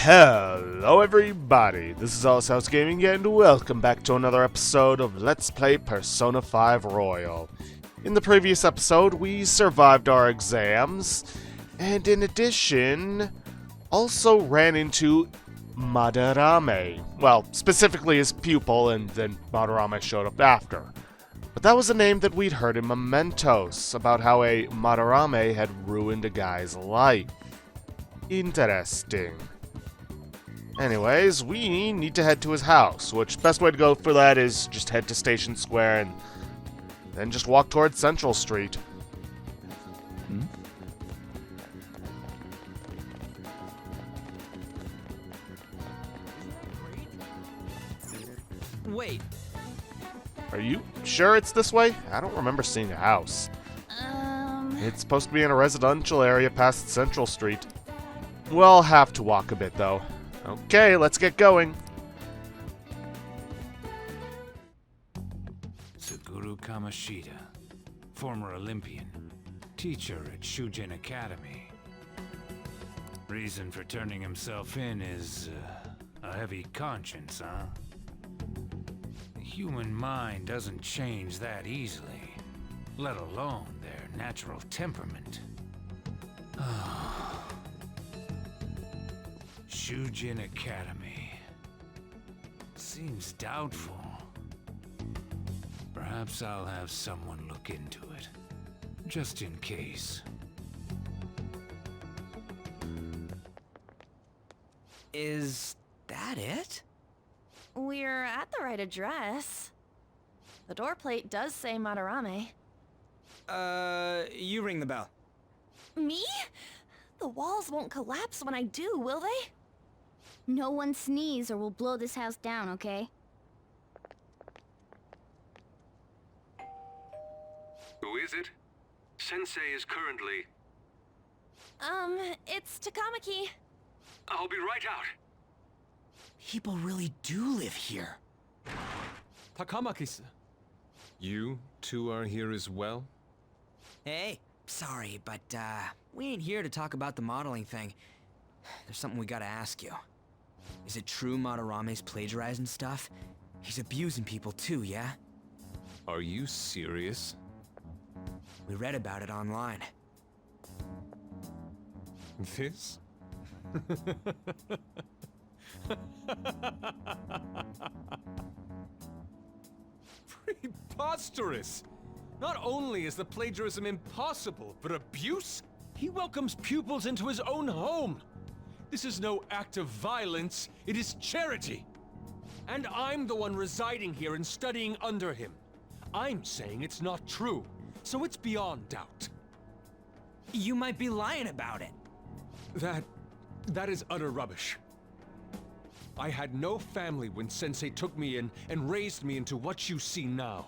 Hello everybody, this is House Gaming and welcome back to another episode of Let's Play Persona 5 Royal. In the previous episode, we survived our exams, and in addition, also ran into Madarame. Well, specifically his pupil, and then Madarame showed up after. But that was a name that we'd heard in Mementos, about how a Madarame had ruined a guy's life. Interesting. Anyways, we need to head to his house, which best way to go for that is just head to Station Square and then just walk towards Central Street. Wait. Are you sure it's this way? I don't remember seeing a house. It's supposed to be in a residential area past Central Street. We'll have to walk a bit, though. Okay, let's get going. Suguru Kamoshida, former Olympian, teacher at Shujin Academy. Reason for turning himself in is a heavy conscience, huh? The human mind doesn't change that easily, let alone their natural temperament. Shujin Academy. Seems doubtful. Perhaps I'll have someone look into it, just in case. Is that it? We're at the right address. The door plate does say Madarame. You ring the bell. Me? The walls won't collapse when I do, will they? No one sneeze or we'll blow this house down, okay? Who is it? Sensei is currently... It's Takamaki. I'll be right out. People really do live here. Takamaki-san. You two are here as well? Hey, sorry, but, we ain't here to talk about the modeling thing. There's something we gotta ask you. Is it true Madarame's plagiarizing stuff? He's abusing people too, yeah? Are you serious? We read about it online. This? Preposterous! Not only is the plagiarism impossible, but abuse? He welcomes pupils into his own home! This is no act of violence, it is charity! And I'm the one residing here and studying under him. I'm saying it's not true, so it's beyond doubt. You might be lying about it. That is utter rubbish. I had no family when Sensei took me in and raised me into what you see now.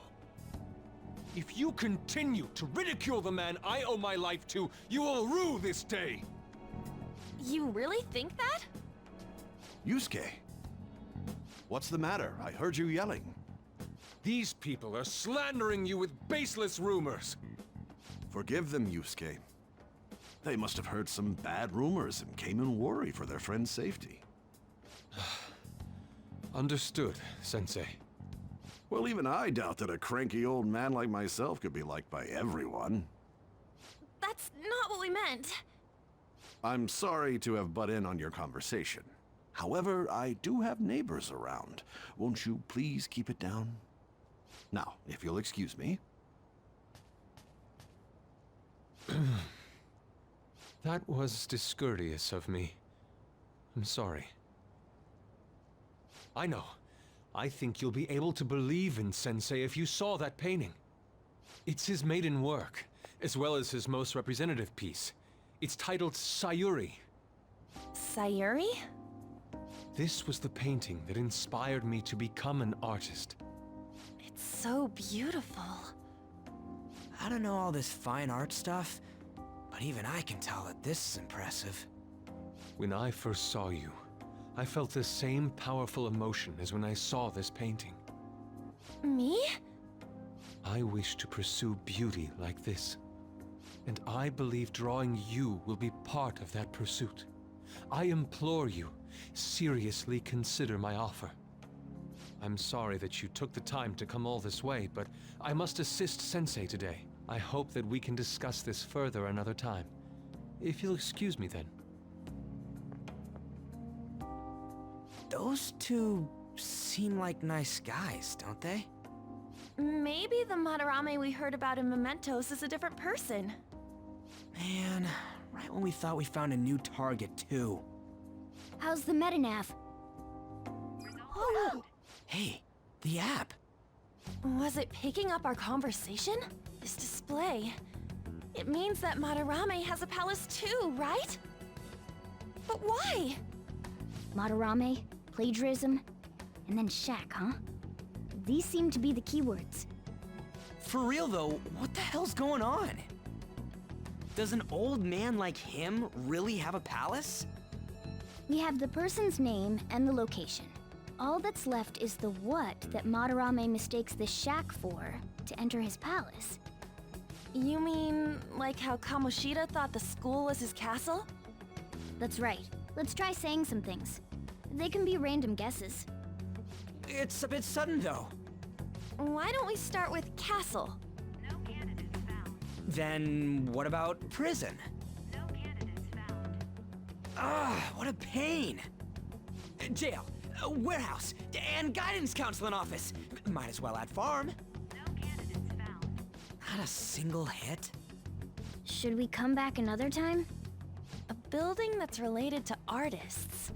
If you continue to ridicule the man I owe my life to, you will rue this day! You really think that? Yusuke, what's the matter? I heard you yelling. These people are slandering you with baseless rumors. Forgive them, Yusuke. They must have heard some bad rumors and came in worried for their friend's safety. Understood, Sensei. Well, even I doubt that a cranky old man like myself could be liked by everyone. That's not what we meant. I'm sorry to have butt in on your conversation. However, I do have neighbors around. Won't you please keep it down? Now, if you'll excuse me. That was discourteous of me. I'm sorry. I know. I think you'll be able to believe in Sensei if you saw that painting. It's his maiden work, as well as his most representative piece. It's titled Sayuri. Sayuri? This was the painting that inspired me to become an artist. It's so beautiful. I don't know all this fine art stuff, but even I can tell that this is impressive. When I first saw you, I felt the same powerful emotion as when I saw this painting. Me? I wish to pursue beauty like this. And I believe drawing you will be part of that pursuit. I implore you, seriously consider my offer. I'm sorry that you took the time to come all this way, but I must assist Sensei today. I hope that we can discuss this further another time. If you'll excuse me then. Those two seem like nice guys, don't they? Maybe the Madarame we heard about in Mementos is a different person. Man, right when we thought we found a new target, too. How's the metanav? Oh, Hey, the app. was it picking up our conversation? This display. It means that Madarame has a palace too, right? But why? Madarame, plagiarism, and then shack, huh? These seem to be the keywords. For real though, what the hell's going on? Does an old man like him really have a palace? We have the person's name and the location. All that's left is the what that Madarame mistakes the shack for to enter his palace. You mean, like how Kamoshida thought the school was his castle? That's right. Let's try saying some things. They can be random guesses. It's a bit sudden though. Why don't we start with castle? Then what about prison? Ah, what a pain. Jail, warehouse, and guidance counseling office. Might as well add farm. Not a single hit. Should we come back another time? A building that's related to artists.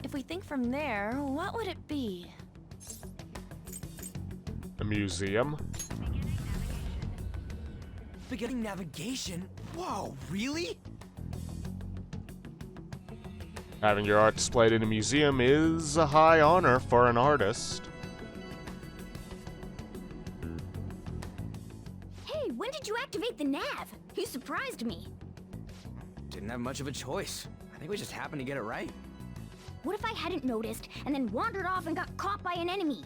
If we think from there, what would it be? A museum? Beginning navigation? Whoa, really? Having your art displayed in a museum is a high honor for an artist. Hey, when did you activate the nav? You surprised me. Didn't have much of a choice. I think we just happened to get it right. What if I hadn't noticed and then wandered off and got caught by an enemy?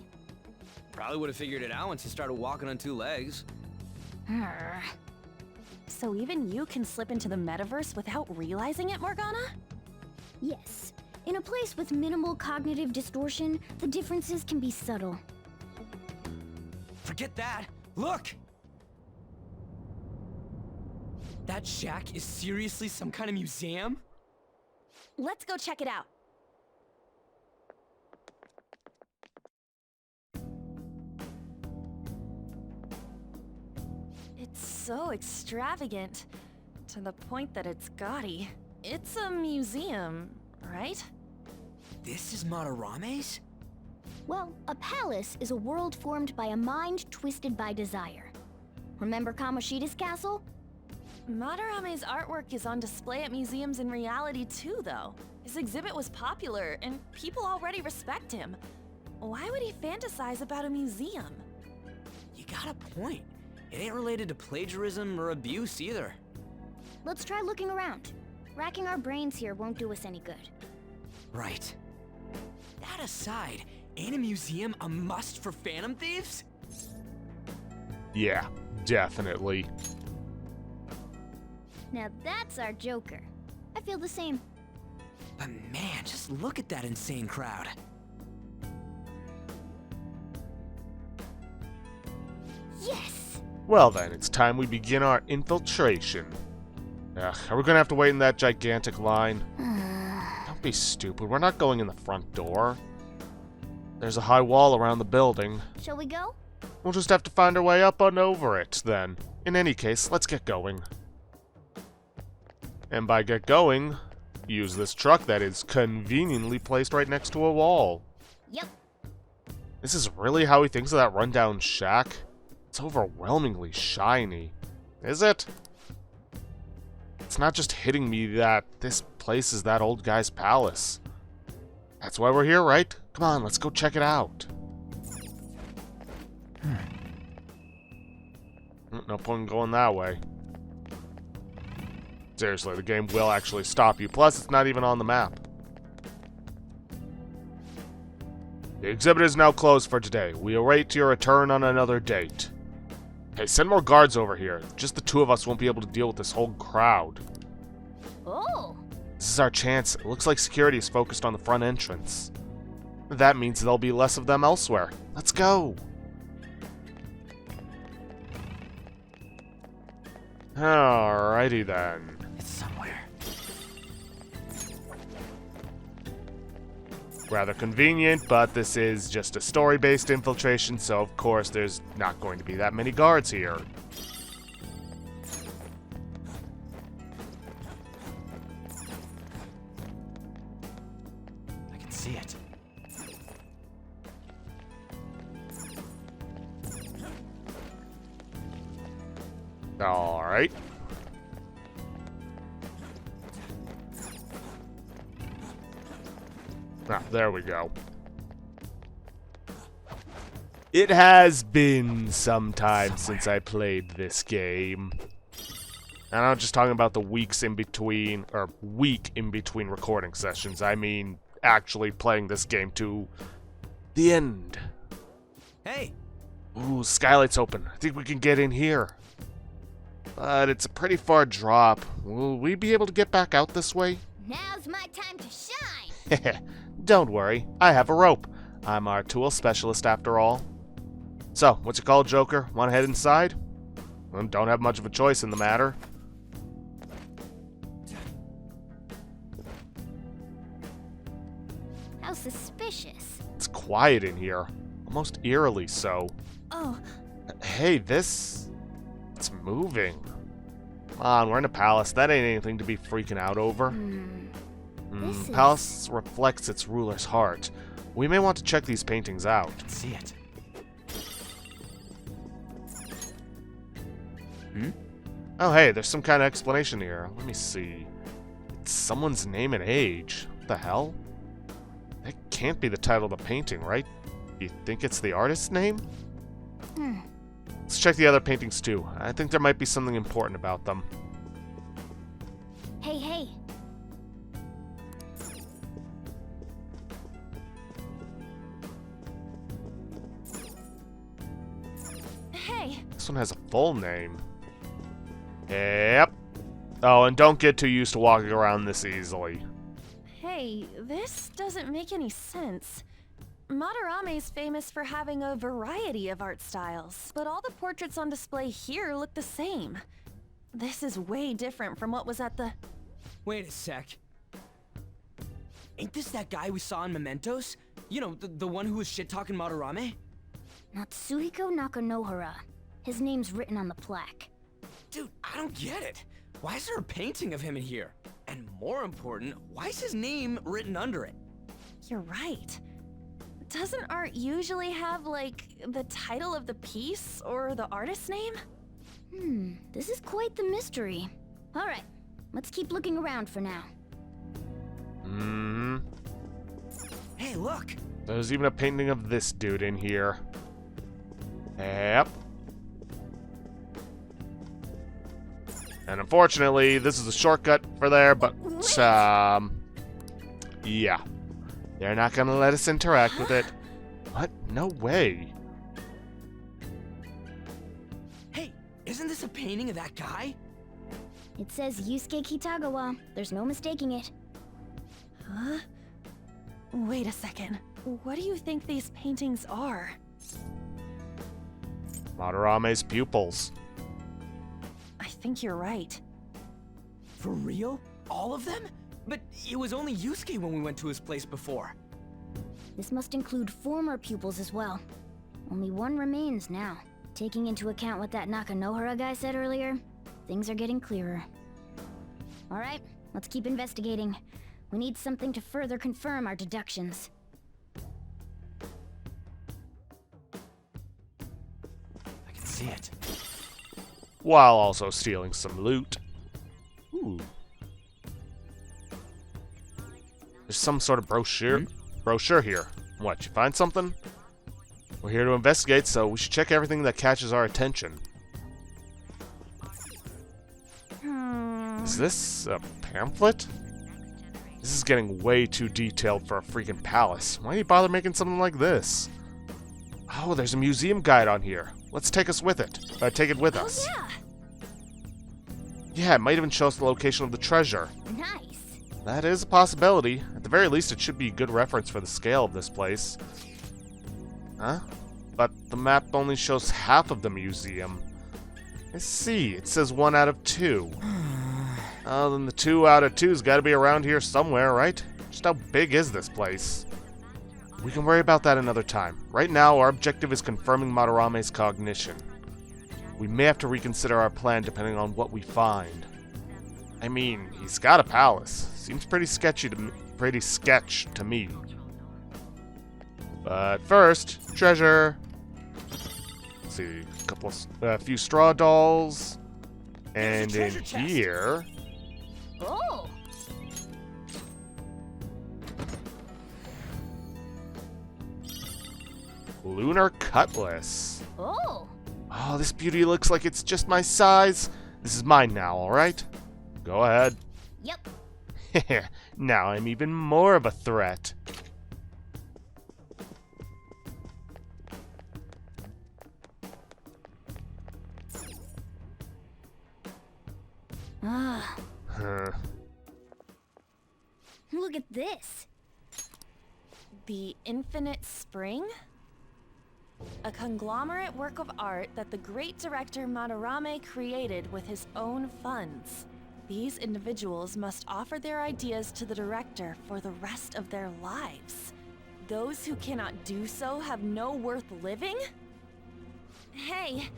Probably would have figured it out once you started walking on two legs. Arr. So even you can slip into the metaverse without realizing it, Morgana? Yes. In a place with minimal cognitive distortion, the differences can be subtle. Forget that. Look! That shack is seriously some kind of museum? Let's go check it out. It's so extravagant, to the point that it's gaudy. It's a museum, right? This is Madarame's? Well, a palace is a world formed by a mind twisted by desire. Remember Kamoshida's castle? Madarame's artwork is on display at museums in reality too, though. His exhibit was popular, and people already respect him. Why would he fantasize about a museum? You got a point. It ain't related to plagiarism or abuse either. Let's try looking around. Racking our brains here won't do us any good. Right. That aside, ain't a museum a must for Phantom Thieves? Yeah, definitely. Now that's our Joker. I feel the same. But man, just look at that insane crowd. Yes! Well then, it's time we begin our infiltration. Ugh, are we gonna have to wait in that gigantic line? Don't be stupid, we're not going in the front door. There's a high wall around the building. Shall we go? We'll just have to find our way up and over it, then. In any case, let's get going. And by get going, use this truck that is conveniently placed right next to a wall. Yep. This is really how he thinks of that rundown shack? It's overwhelmingly shiny. Is it? It's not just hitting me that this place is that old guy's palace. That's why we're here, right? Come on, let's go check it out. No point in going that way. Seriously, the game will actually stop you. Plus, it's not even on the map. The exhibit is now closed for today. We await your return on another date. Hey, send more guards over here. Just the two of us won't be able to deal with this whole crowd. Oh! This is our chance. It looks like security is focused on the front entrance. That means there'll be less of them elsewhere. Let's go! Alrighty then. It's somewhere. Rather convenient, but this is just a story-based infiltration, so of course there's not going to be that many guards here. I can see it. Alright. Ah, there we go. It has been some time since I played this game. And I'm not just talking about the weeks in between, or week in between recording sessions. I mean actually playing this game to the end. Hey! Ooh, skylight's open. I think we can get in here. But it's a pretty far drop. Will we be able to get back out this way? Now's my time to shine! Don't worry, I have a rope. I'm our tool specialist after all. So, what's it called, Joker? Want to head inside? Well, don't have much of a choice in the matter. How suspicious. It's quiet in here. Almost eerily so. Oh, Hey, it's moving. Come on, we're in a palace. That ain't anything to be freaking out over. This is- Palace reflects its ruler's heart. We may want to check these paintings out. I can see it. Oh, hey, there's some kind of explanation here. Let me see. It's someone's name and age. What the hell? That can't be the title of the painting, right? You think it's the artist's name? Let's check the other paintings too. I think there might be something important about them. Hey, hey. hey. This one has a full name. Yep. Oh, and don't get too used to walking around this easily. Hey, this doesn't make any sense. Matarame's famous for having a variety of art styles, but all the portraits on display here look the same. This is way different from what was at the... Wait a sec. Ain't this that guy we saw in Mementos? You know, the one who was shit-talking Madarame? Natsuhiko Nakanohara. His name's written on the plaque. Dude, I don't get it. Why is there a painting of him in here? And more important, why is his name written under it? You're right. Doesn't art usually have, like, the title of the piece or the artist's name? This is quite the mystery. All right, let's keep looking around for now. Hey, look! There's even a painting of this dude in here. Yep. And unfortunately, this is a shortcut for there, but, yeah. They're not gonna let us interact with it. What? No way. Hey, isn't this a painting of that guy? It says Yusuke Kitagawa. There's no mistaking it. Huh? Wait a second. What do you think these paintings are? Madarame's pupils. I think you're right. For real? All of them? But it was only Yusuke when we went to his place before. This must include former pupils as well. Only one remains now. Taking into account what that Nakanohara guy said earlier, things are getting clearer. All right, let's keep investigating. We need something to further confirm our deductions. I can see it. While also stealing some loot. Ooh. There's some sort of brochure here. What, you find something? We're here to investigate, so we should check everything that catches our attention. Is this a pamphlet? This is getting way too detailed for a freaking palace. Why do you bother making something like this? Oh, there's a museum guide on here. Let's take us with it. Take it with us. Yeah, Yeah, it might even show us the location of the treasure. nice. That is a possibility. At the very least, it should be a good reference for the scale of this place. Huh? But the map only shows half of the museum. I see. It says 1 out of 2. Oh, then the 2 out of 2's gotta be around here somewhere, right? Just how big is this place? We can worry about that another time. Right now, our objective is confirming Madarame's cognition. We may have to reconsider our plan depending on what we find. I mean, he's got a palace. Seems pretty sketch to me. But first, treasure. Let's see, a few straw dolls, and in here. Oh! Lunar cutlass. Oh! Oh, this beauty looks like it's just my size. This is mine now, alright? Go ahead. Yep. Now I'm even more of a threat. Ah, Huh. look at this. The Infinite Spring? A conglomerate work of art that the great director Madarame created with his own funds. These individuals must offer their ideas to the director for the rest of their lives. Those who cannot do so have no worth living? Hey,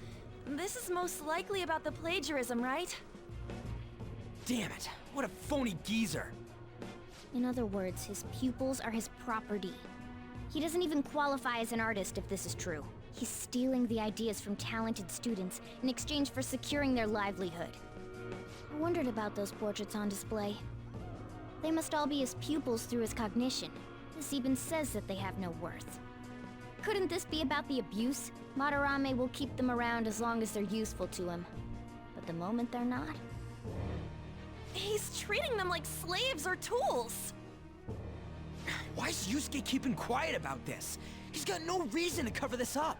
this is most likely about the plagiarism, right? Damn it, what a phony geezer. In other words, his pupils are his property. He doesn't even qualify as an artist if this is true. He's stealing the ideas from talented students in exchange for securing their livelihood. I wondered about those portraits on display. They must all be his pupils through his cognition. This even says that they have no worth. Couldn't this be about the abuse? Madarame will keep them around as long as they're useful to him. But the moment they're not... He's treating them like slaves or tools. Why is Yusuke keeping quiet about this? He's got no reason to cover this up.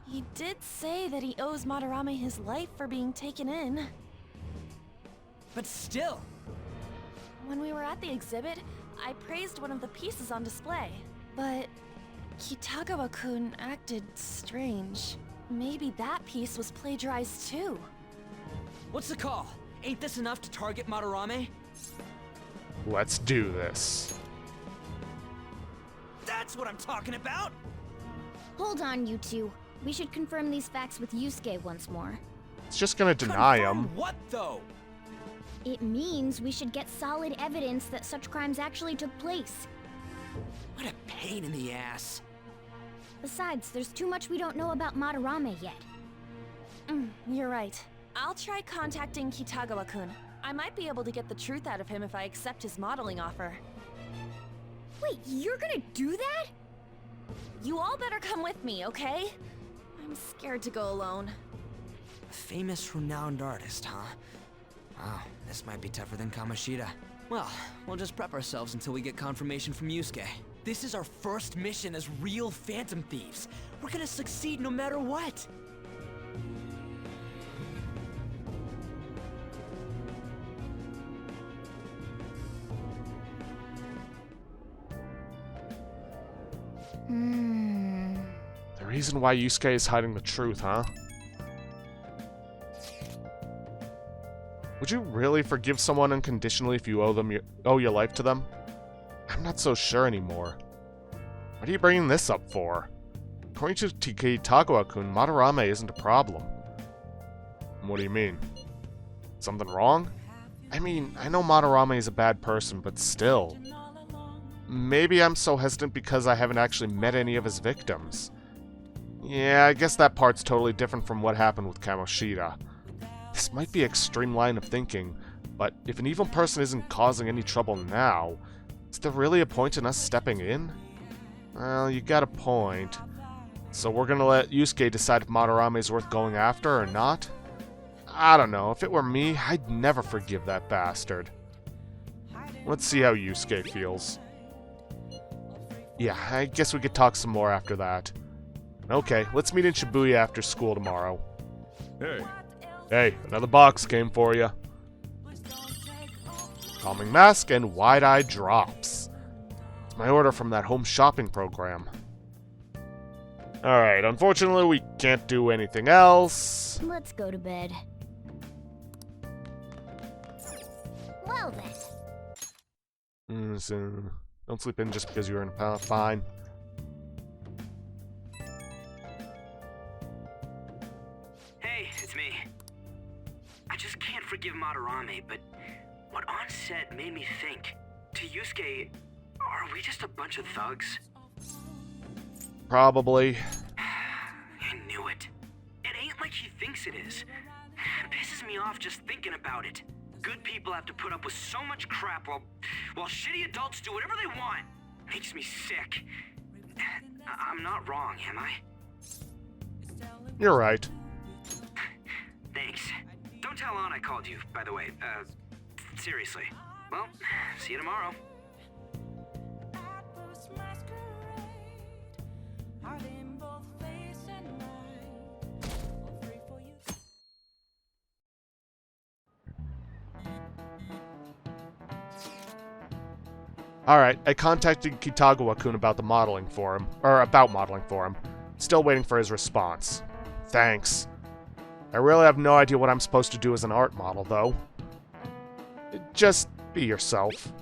He did say that he owes Madarame his life for being taken in. But still. When we were at the exhibit, I praised one of the pieces on display. But Kitagawa-kun acted strange. Maybe that piece was plagiarized too. What's the call? Ain't this enough to target Madarame? Let's do this. That's what I'm talking about! Hold on, you two. We should confirm these facts with Yusuke once more. It's just gonna deny Confirm him. what, though? It means we should get solid evidence that such crimes actually took place. What a pain in the ass. Besides, there's too much we don't know about Madarame yet. You're right. I'll try contacting Kitagawa-kun. I might be able to get the truth out of him if I accept his modeling offer. Wait, you're gonna do that? You all better come with me, okay? I'm scared to go alone. A famous, renowned artist, huh? Wow, this might be tougher than Kamoshida. Well, we'll just prep ourselves until we get confirmation from Yusuke. This is our first mission as real Phantom Thieves. We're gonna succeed no matter what. The reason why Yusuke is hiding the truth, huh? Would you really forgive someone unconditionally if you owe your life to them? I'm not so sure anymore. What are you bringing this up for? According to Kitagawa-kun, Madarame isn't a problem. What do you mean? Something wrong? I mean, I know Madarame is a bad person, but still. Maybe I'm so hesitant because I haven't actually met any of his victims. Yeah, I guess that part's totally different from what happened with Kamoshida. This might be extreme line of thinking, but if an evil person isn't causing any trouble now, is there really a point in us stepping in? Well, you got a point. So we're gonna let Yusuke decide if Madarame is worth going after or not? I don't know, if it were me, I'd never forgive that bastard. Let's see how Yusuke feels. Yeah, I guess we could talk some more after that. Okay, let's meet in Shibuya after school tomorrow. Hey, Hey, another box came for you. calming mask, and wide-eyed drops. It's my order from that home shopping program. Alright, unfortunately we can't do anything else. Let's go to bed. Well then. So, don't sleep in just because you're in fine. Hey, it's me. I just can't forgive Madarame, but what An said made me think. To Yusuke, are we just a bunch of thugs? Probably. I knew it. It ain't like he thinks it is. It pisses me off just thinking about it. Good people have to put up with so much crap while shitty adults do whatever they want. Makes me sick. I'm not wrong, am I? You're right. Thanks. Don't tell An I called you, by the way. Seriously. Well, see you tomorrow. Alright, I contacted Kitagawa-kun about modeling for him. Still waiting for his response. Thanks. I really have no idea what I'm supposed to do as an art model, though. Just be yourself.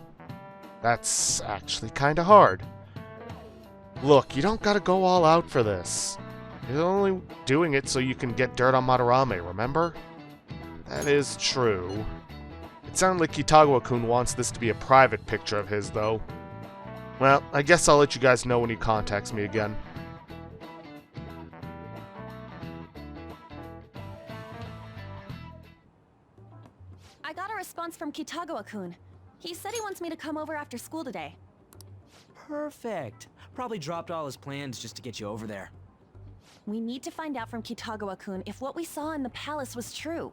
That's actually kinda hard. Look, you don't gotta go all out for this. You're only doing it so you can get dirt on Madarame, remember? That is true. It sounded like Kitagawa-kun wants this to be a private picture of his, though. Well, I guess I'll let you guys know when he contacts me again. I got a response from Kitagawa-kun. He said he wants me to come over after school today. Perfect. Probably dropped all his plans just to get you over there. We need to find out from Kitagawa-kun if what we saw in the palace was true.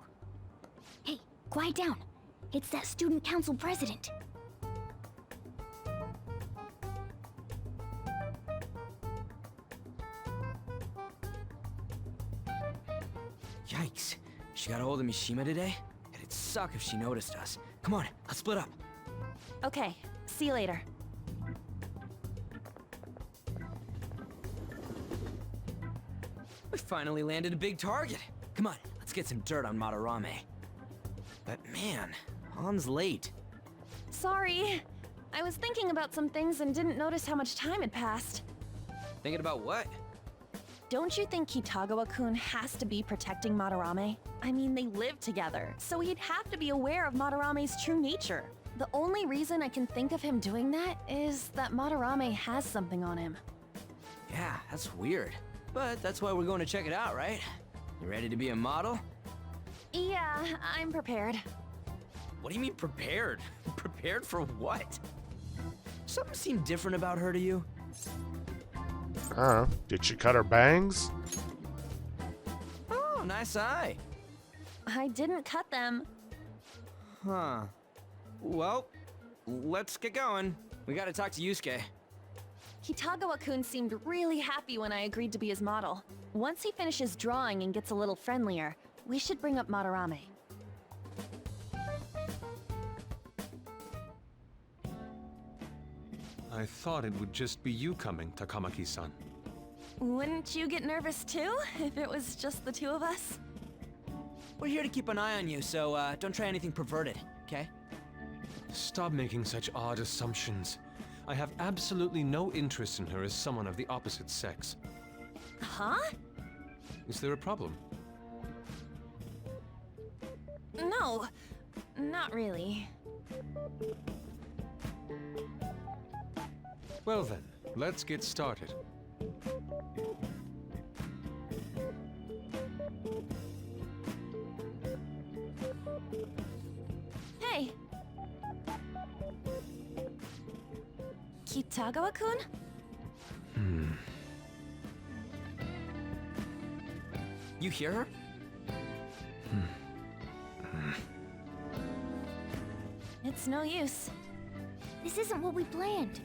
Hey, quiet down. It's that student council president. Yikes. She got a hold of Mishima today? It'd suck if she noticed us. Come on, let's split up. Okay, see you later. We finally landed a big target. Come on, let's get some dirt on Madarame. But man, An's late. Sorry. I was thinking about some things and didn't notice how much time had passed. Thinking about what? Don't you think Kitagawa-kun has to be protecting Madarame? I mean, they live together, so he'd have to be aware of Madarame's true nature. The only reason I can think of him doing that is that Madarame has something on him. Yeah, that's weird. But that's why we're going to check it out, right? You ready to be a model? Yeah, I'm prepared. What do you mean prepared? Prepared for what? Something seemed different about her to you? Did she cut her bangs? Oh, nice eye. I didn't cut them. Huh. Well, let's get going. We gotta talk to Yusuke. Kitagawa-kun seemed really happy when I agreed to be his model. Once he finishes drawing and gets a little friendlier, we should bring up Madarame. I thought it would just be you coming, Takamaki-san. Wouldn't you get nervous too, if it was just the two of us? We're here to keep an eye on you, so don't try anything perverted, okay? Stop making such odd assumptions. I have absolutely no interest in her as someone of the opposite sex. Huh? Is there a problem? No, not really. Well then, let's get started. Hey! Kitagawa-kun? You hear her? It's no use. This isn't what we planned.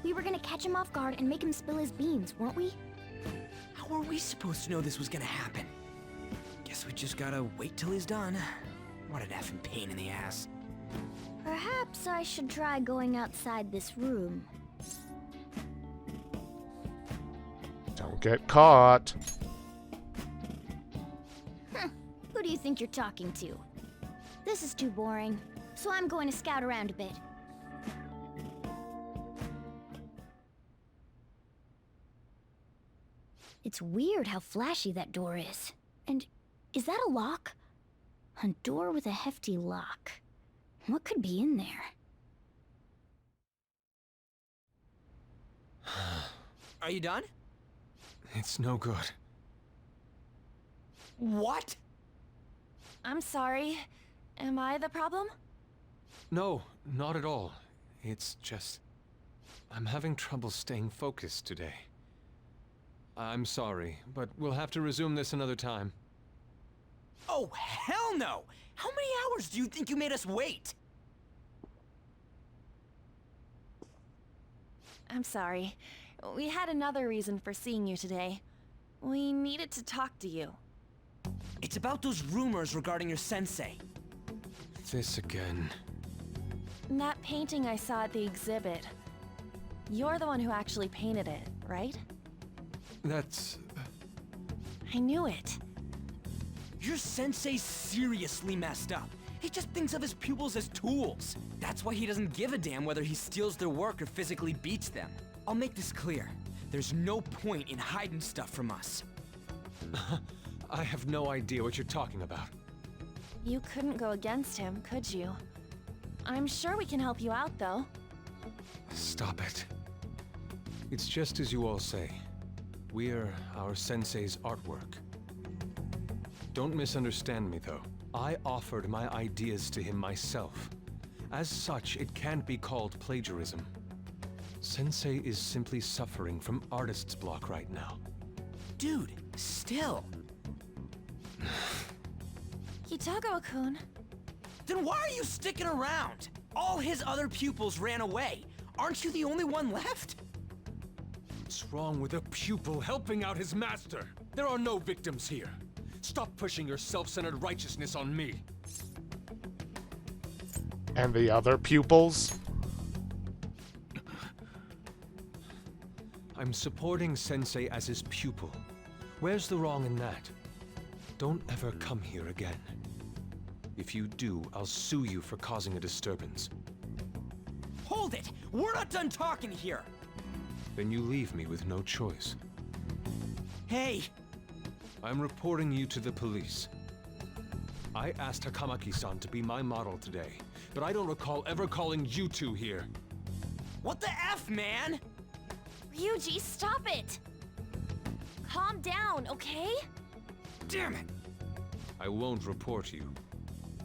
We were gonna catch him off guard and make him spill his beans, weren't we? How were we supposed to know this was gonna happen? Guess we just gotta wait till he's done. What an effing pain in the ass. Perhaps I should try going outside this room. Don't get caught. Who do you think you're talking to? This is too boring, so I'm going to scout around a bit. It's weird how flashy that door is. And is that a lock? A door with a hefty lock. What could be in there? Are you done? It's no good. What? I'm sorry. Am I the problem? No, not at all. It's just... I'm having trouble staying focused today. I'm sorry, but we'll have to resume this another time. Oh, hell no! How many hours do you think you made us wait? I'm sorry. We had another reason for seeing you today. We needed to talk to you. It's about those rumors regarding your sensei. This again. That painting I saw at the exhibit. You're the one who actually painted it, right? That's... I knew it. Your sensei's seriously messed up. He just thinks of his pupils as tools. That's why he doesn't give a damn whether he steals their work or physically beats them. I'll make this clear. There's no point in hiding stuff from us. I have no idea what you're talking about. You couldn't go against him, could you? I'm sure we can help you out, though. Stop it. It's just as you all say. We're our sensei's artwork. Don't misunderstand me, though. I offered my ideas to him myself. As such, it can't be called plagiarism. Sensei is simply suffering from artist's block right now. Dude, still. Hitogo-kun. Then why are you sticking around? All his other pupils ran away. Aren't you the only one left? What's wrong with a pupil helping out his master? There are no victims here. Stop pushing your self-centered righteousness on me. And the other pupils? I'm supporting Sensei as his pupil. Where's the wrong in that? Don't ever come here again. If you do, I'll sue you for causing a disturbance. Hold it! We're not done talking here! Then you leave me with no choice. Hey! I'm reporting you to the police. I asked Takamaki-san to be my model today, but I don't recall ever calling you two here. What the F, man? Ryuji, stop it! Calm down, okay? Damn it! I won't report you,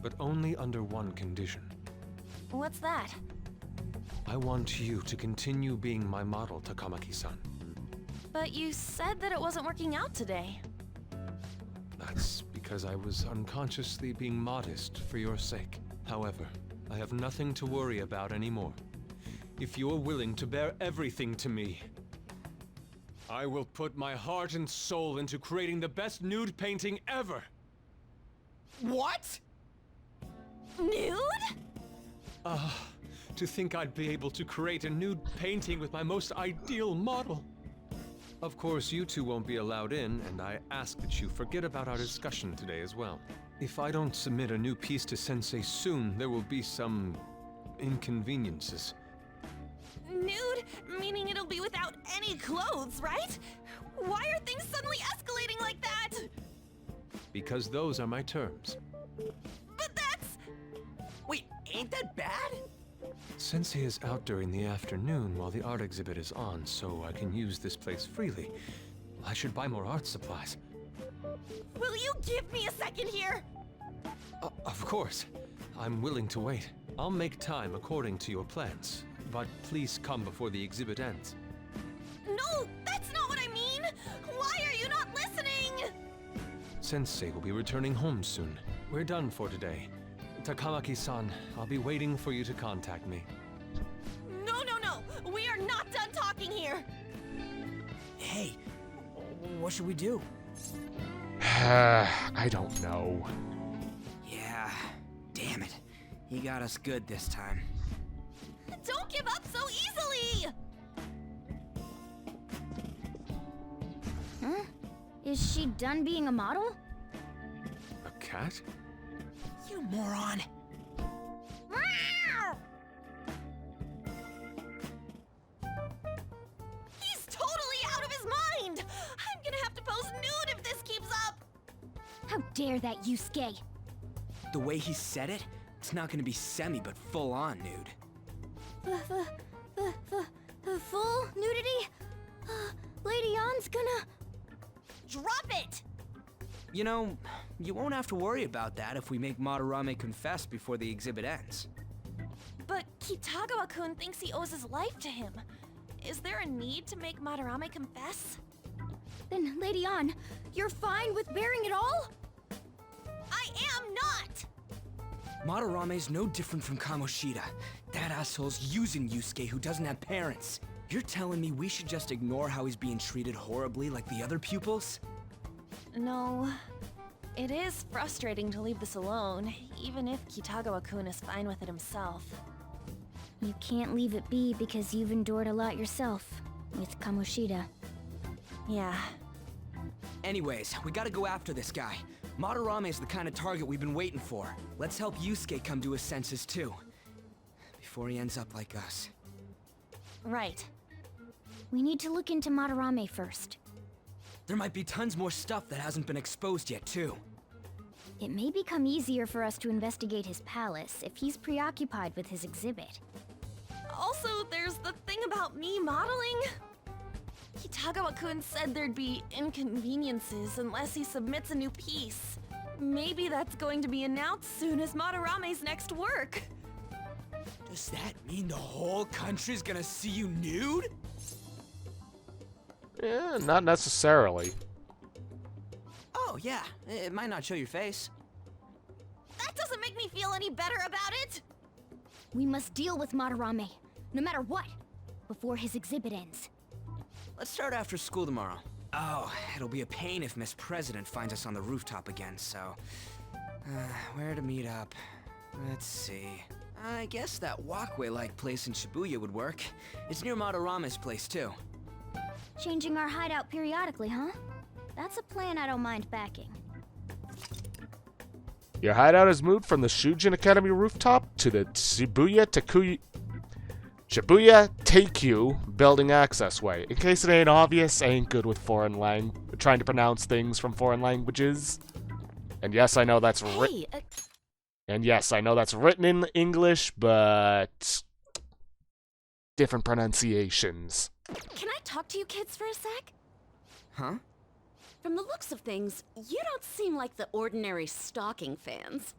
but only under one condition. What's that? I want you to continue being my model, Takamaki-san. But you said that it wasn't working out today. That's because I was unconsciously being modest for your sake. However, I have nothing to worry about anymore. If you're willing to bear everything to me, I will put my heart and soul into creating the best nude painting ever! What? Nude? To think I'd be able to create a nude painting with my most ideal model. Of course, you two won't be allowed in, and I ask that you forget about our discussion today as well. If I don't submit a new piece to Sensei soon, there will be some inconveniences. Nude? Meaning it'll be without any clothes, right? Why are things suddenly escalating like that? Because those are my terms. But that's... Wait, ain't that bad? Sensei is out during the afternoon while the art exhibit is on, so I can use this place freely. I should buy more art supplies. Will you give me a second here? Of course. I'm willing to wait. I'll make time according to your plans, but please come before the exhibit ends. No, that's not what I mean! Why are you not listening? Sensei will be returning home soon. We're done for today. Takamaki-san, I'll be waiting for you to contact me. No! We are not done talking here! Hey, what should we do? I don't know. Yeah, damn it. He got us good this time. Don't give up so easily! Huh? Is she done being a model? A cat? You moron! He's totally out of his mind! I'm gonna have to pose nude if this keeps up! How dare that Yusuke? The way he said it, it's not gonna be semi but full on nude. The full nudity? Lady Ann's gonna... Drop it! You know, you won't have to worry about that if we make Madarame confess before the exhibit ends. But Kitagawa-kun thinks he owes his life to him. Is there a need to make Madarame confess? Then, Lady Ann, you're fine with bearing it all? I am not! Madarame's no different from Kamoshida. That asshole's using Yusuke who doesn't have parents. You're telling me we should just ignore how he's being treated horribly like the other pupils? No. It is frustrating to leave this alone, even if Kitagawa-kun is fine with it himself. You can't leave it be because you've endured a lot yourself, with Kamoshida. Yeah. Anyways, we gotta go after this guy. Madarame's the kind of target we've been waiting for. Let's help Yusuke come to his senses too. Before he ends up like us. Right. We need to look into Madarame first. There might be tons more stuff that hasn't been exposed yet too. It may become easier for us to investigate his palace if he's preoccupied with his exhibit. Also, there's the thing about me modeling. Kitagawa-kun said there'd be inconveniences unless he submits a new piece. Maybe that's going to be announced soon as Madarame's next work. Does that mean the whole country's gonna see you nude? Yeah, not necessarily. Oh yeah, it might not show your face. That doesn't make me feel any better about it! We must deal with Madarame, no matter what, before his exhibit ends. Let's start after school tomorrow. Oh, it'll be a pain if Miss President finds us on the rooftop again, so... where to meet up? Let's see... I guess that walkway-like place in Shibuya would work. It's near Madarame's place, too. Changing our hideout periodically, huh? That's a plan I don't mind backing. Your hideout has moved from the Shujin Academy rooftop to the Shibuya Teikyu building access way. In case it ain't obvious, I ain't good with trying to pronounce things from foreign languages. And yes, I know that's And yes, I know that's written in English, but different pronunciations. Can I talk to you kids for a sec? Huh? From the looks of things, you don't seem like the ordinary stalking fans.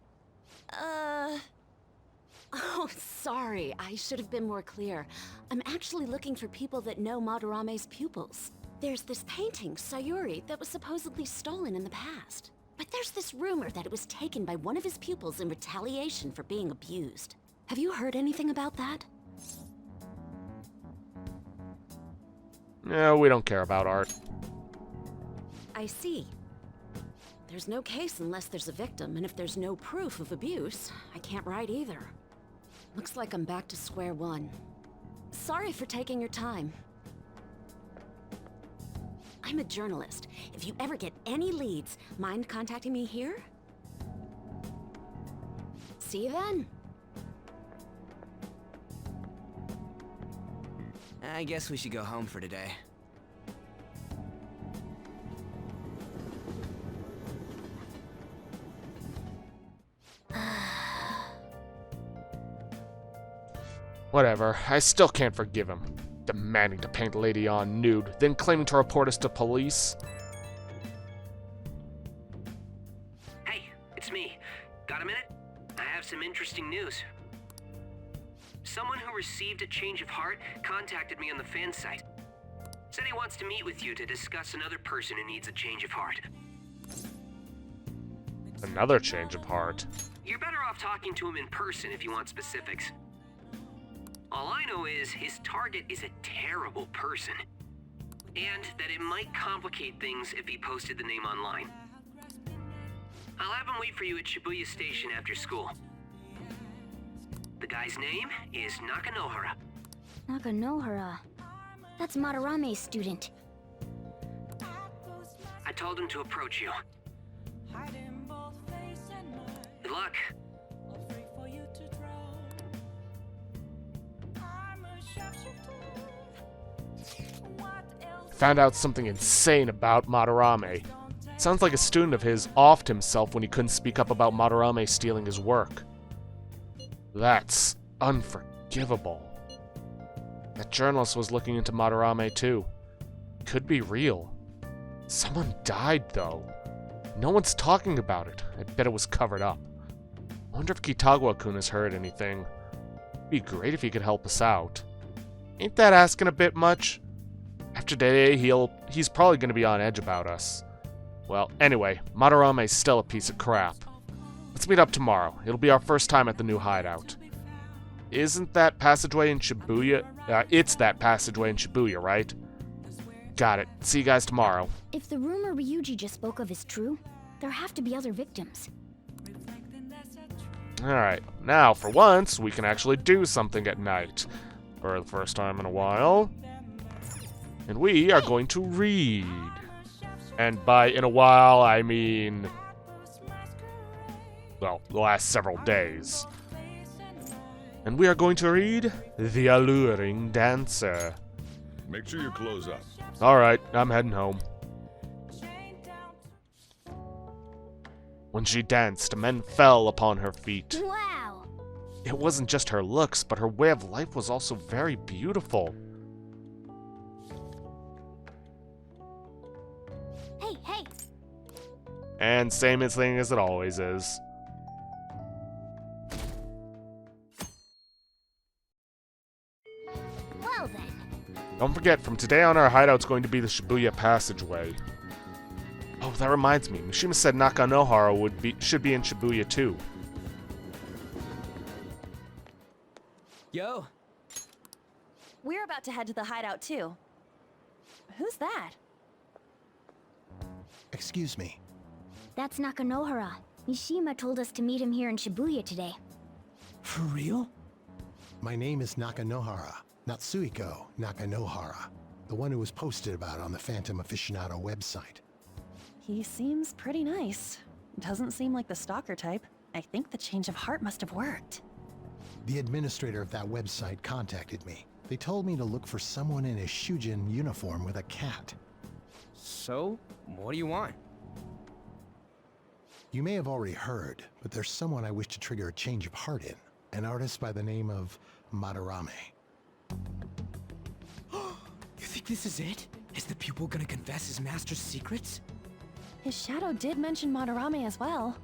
Oh, sorry, I should have been more clear. I'm actually looking for people that know Madarame's pupils. There's this painting, Sayuri, that was supposedly stolen in the past. But there's this rumor that it was taken by one of his pupils in retaliation for being abused. Have you heard anything about that? No, we don't care about art. I see. There's no case unless there's a victim, and if there's no proof of abuse, I can't write either. Looks like I'm back to square one. Sorry for taking your time. I'm a journalist. If you ever get any leads, mind contacting me here? See you then. I guess we should go home for today. Whatever, I still can't forgive him. Demanding to paint Lady Ann nude, then claiming to report us to police. Hey, it's me. Got a minute? I have some interesting news. Someone who received a change of heart contacted me on the fan site. Said he wants to meet with you to discuss another person who needs a change of heart. Another change of heart. You're better off talking to him in person if you want specifics. All I know is his target is a terrible person, and that it might complicate things if he posted the name online. I'll have him wait for you at Shibuya Station after school. The guy's name is Nakanohara. Nakanohara. That's Madarame's student. I told him to approach you. Good luck. Found out something insane about Madarame. Sounds like a student of his offed himself when he couldn't speak up about Madarame stealing his work. That's unforgivable. That journalist was looking into Madarame too. Could be real. Someone died though. No one's talking about it. I bet it was covered up. I wonder if Kitagawa-kun has heard anything. It'd be great if he could help us out. Ain't that asking a bit much? After today, he's probably going to be on edge about us. Well, anyway, Madarame's still a piece of crap. Let's meet up tomorrow. It'll be our first time at the new hideout. Isn't that passageway in Shibuya? It's that passageway in Shibuya, right? Got it. See you guys tomorrow. If the rumor Ryuji just spoke of is true, there have to be other victims. Alright, now for once, we can actually do something at night. For the first time in a while. And we are going to read. And by in a while, I mean... well, the last several days. And we are going to read The Alluring Dancer. Make sure you close up. Alright, I'm heading home. When she danced, men fell upon her feet. Wow! It wasn't just her looks, but her way of life was also very beautiful. Hey, hey! And same thing as it always is. Well then. Don't forget, from today on our hideout's going to be the Shibuya passageway. Oh, that reminds me. Mishima said Nakanohara should be in Shibuya too. Yo, We're about to head to the hideout too. Who's that? Excuse me. That's Nakanohara. Mishima told us to meet him here in Shibuya today. for real? My name is Nakanohara. Natsuhiko Nakanohara. The one who was posted about on the Phantom Aficionado website. He seems pretty nice. Doesn't seem like the stalker type. I think the change of heart must have worked. The administrator of that website contacted me. They told me to look for someone in a Shujin uniform with a cat. So, what do you want? You may have already heard, but there's someone I wish to trigger a change of heart in. An artist by the name of Madarame. You think this is it? Is the pupil gonna confess his master's secrets? His shadow did mention Madarame as well.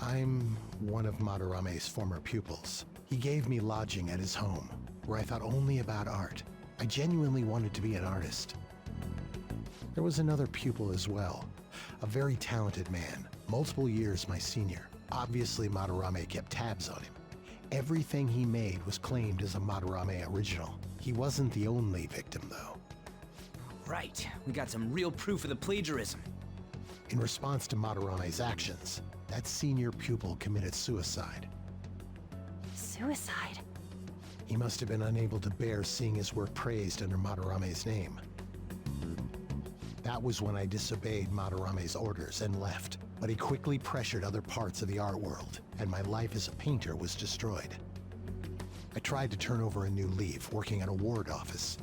I'm one of Madarame's former pupils. He gave me lodging at his home, where I thought only about art. I genuinely wanted to be an artist. There was another pupil as well, a very talented man, multiple years my senior. Obviously, Madarame kept tabs on him. Everything he made was claimed as a Madarame original. He wasn't the only victim, though. Right, we got some real proof of the plagiarism. In response to Madarame's actions, that senior pupil committed suicide. Suicide? He must have been unable to bear seeing his work praised under Madarame's name. That was when I disobeyed Madarame's orders and left, but he quickly pressured other parts of the art world, and my life as a painter was destroyed. I tried to turn over a new leaf, working at a ward office,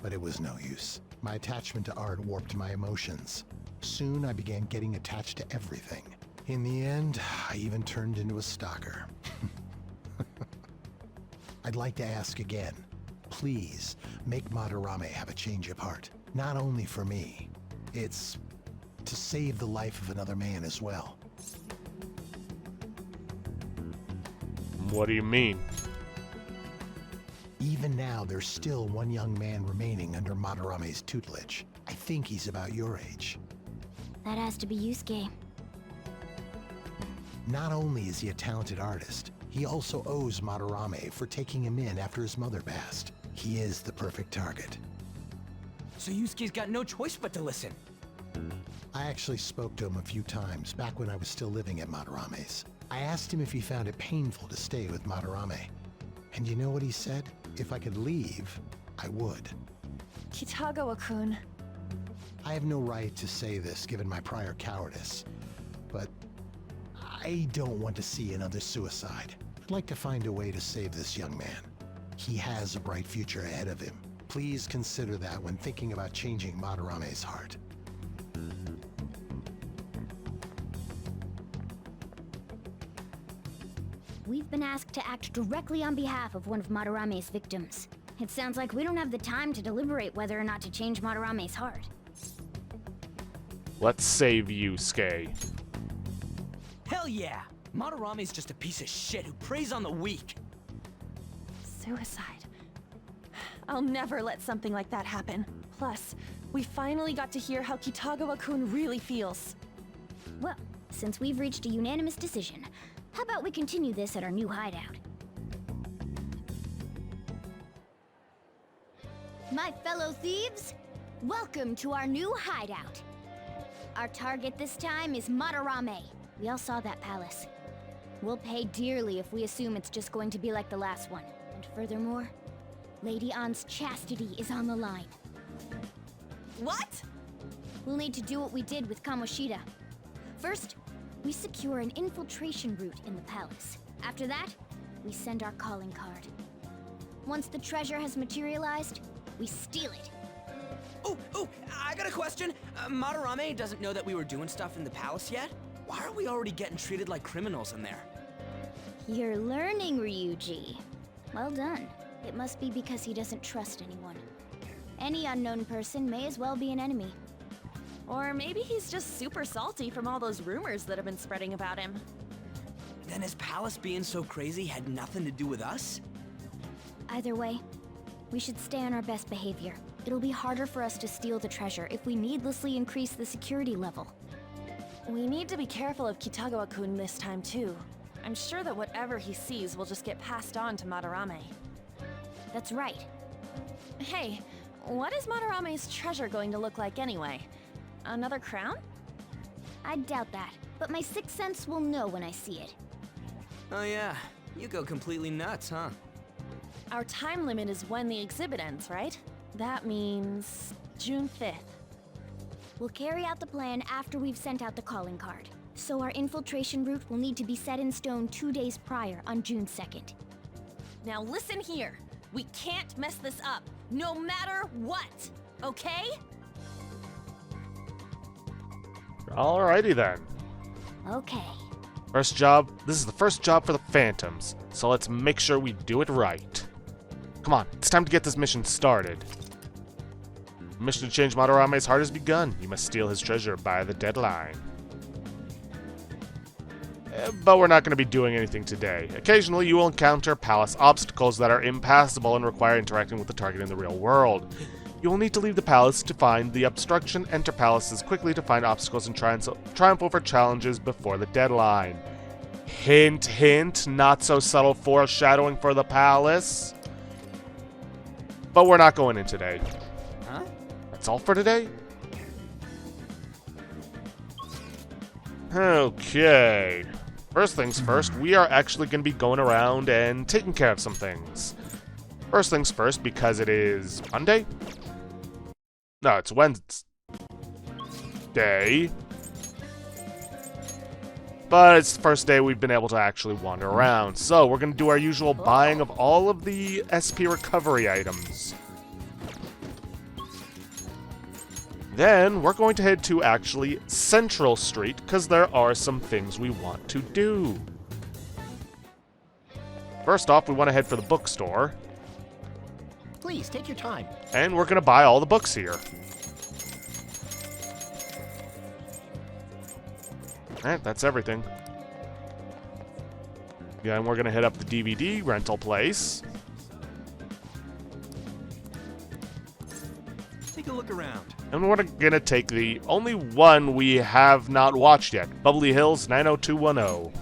but it was no use. My attachment to art warped my emotions. Soon I began getting attached to everything. In the end, I even turned into a stalker. I'd like to ask again. Please, make Madarame have a change of heart. Not only for me. It's to save the life of another man as well. What do you mean? Even now, there's still one young man remaining under Madarame's tutelage. I think he's about your age. That has to be Yusuke. Not only is he a talented artist, he also owes Madarame for taking him in after his mother passed. He is the perfect target. So Yusuke's got no choice but to listen. I actually spoke to him a few times back when I was still living at Madarame's. I asked him if he found it painful to stay with Madarame. And you know what he said? If I could leave, I would. Kitagawa-kun. I have no right to say this given my prior cowardice, but I don't want to see another suicide. I'd like to find a way to save this young man. He has a bright future ahead of him. Please consider that when thinking about changing Madarame's heart. We've been asked to act directly on behalf of one of Madarame's victims. It sounds like we don't have the time to deliberate whether or not to change Madarame's heart. Let's save Yusuke. Hell yeah! Madarame's just a piece of shit who preys on the weak. Suicide. I'll never let something like that happen. Plus, we finally got to hear how Kitagawa-kun really feels. Well, since we've reached a unanimous decision, how about we continue this at our new hideout? My fellow thieves, welcome to our new hideout. Our target this time is Madarame. We all saw that palace. We'll pay dearly if we assume it's just going to be like the last one. And furthermore, Lady Ann's chastity is on the line. What? We'll need to do what we did with Kamoshida. First, we secure an infiltration route in the palace. After that, we send our calling card. Once the treasure has materialized, we steal it. Oh, I got a question. Madarame doesn't know that we were doing stuff in the palace yet? Why are we already getting treated like criminals in there? You're learning, Ryuji. Well done. It must be because he doesn't trust anyone. Any unknown person may as well be an enemy. Or maybe he's just super salty from all those rumors that have been spreading about him. Then his palace being so crazy had nothing to do with us? Either way, we should stay on our best behavior. It'll be harder for us to steal the treasure if we needlessly increase the security level. We need to be careful of Kitagawa-kun this time too. I'm sure that whatever he sees will just get passed on to Madarame. That's right. Hey, what is Madarame's treasure going to look like anyway? Another crown? I doubt that, but my sixth sense will know when I see it. Oh yeah, you go completely nuts, huh? Our time limit is when the exhibit ends, right? That means June 5th. We'll carry out the plan after we've sent out the calling card. So our infiltration route will need to be set in stone 2 days prior on June 2nd. Now listen here. We can't mess this up, no matter what, okay? Alrighty then. Okay. First job. This is the first job for the Phantoms, so let's make sure we do it right. Come on, it's time to get this mission started. The mission to change Madarame's heart has begun. You must steal his treasure by the deadline. But we're not going to be doing anything today. Occasionally, you will encounter palace obstacles that are impassable and require interacting with the target in the real world. You will need to leave the palace to find the obstruction, enter palaces quickly to find obstacles, and triumph over challenges before the deadline. Hint, hint, not so subtle foreshadowing for the palace. But we're not going in today. Huh? That's all for today? Okay. First things first, we are actually going to be going around and taking care of some things. First things first, because it is Monday? No, it's Wednesday. But it's the first day we've been able to actually wander around. So we're going to do our usual buying of all of the SP recovery items. Then we're going to head to actually Central Street, because there are some things we want to do. First off, we want to head for the bookstore. Please, take your time. And we're going to buy all the books here. Alright, that's everything. Yeah, and we're going to hit up the DVD rental place. Take a look around. And we're going to take the only one we have not watched yet, Bubbly Hills 90210.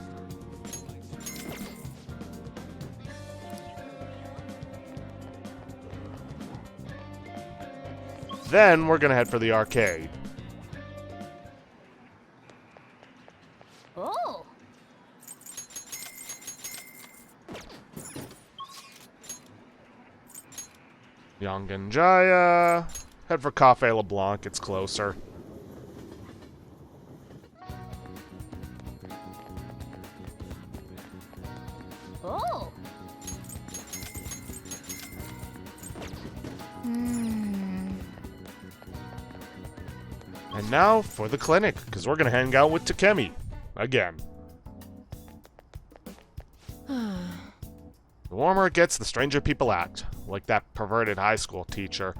Then we're going to head for the arcade. Oh! Yonganjaya. Head for Cafe LeBlanc, it's closer. Oh! And now for the clinic, because we're going to hang out with Takemi. Again. The warmer it gets, the stranger people act. Like that perverted high school teacher.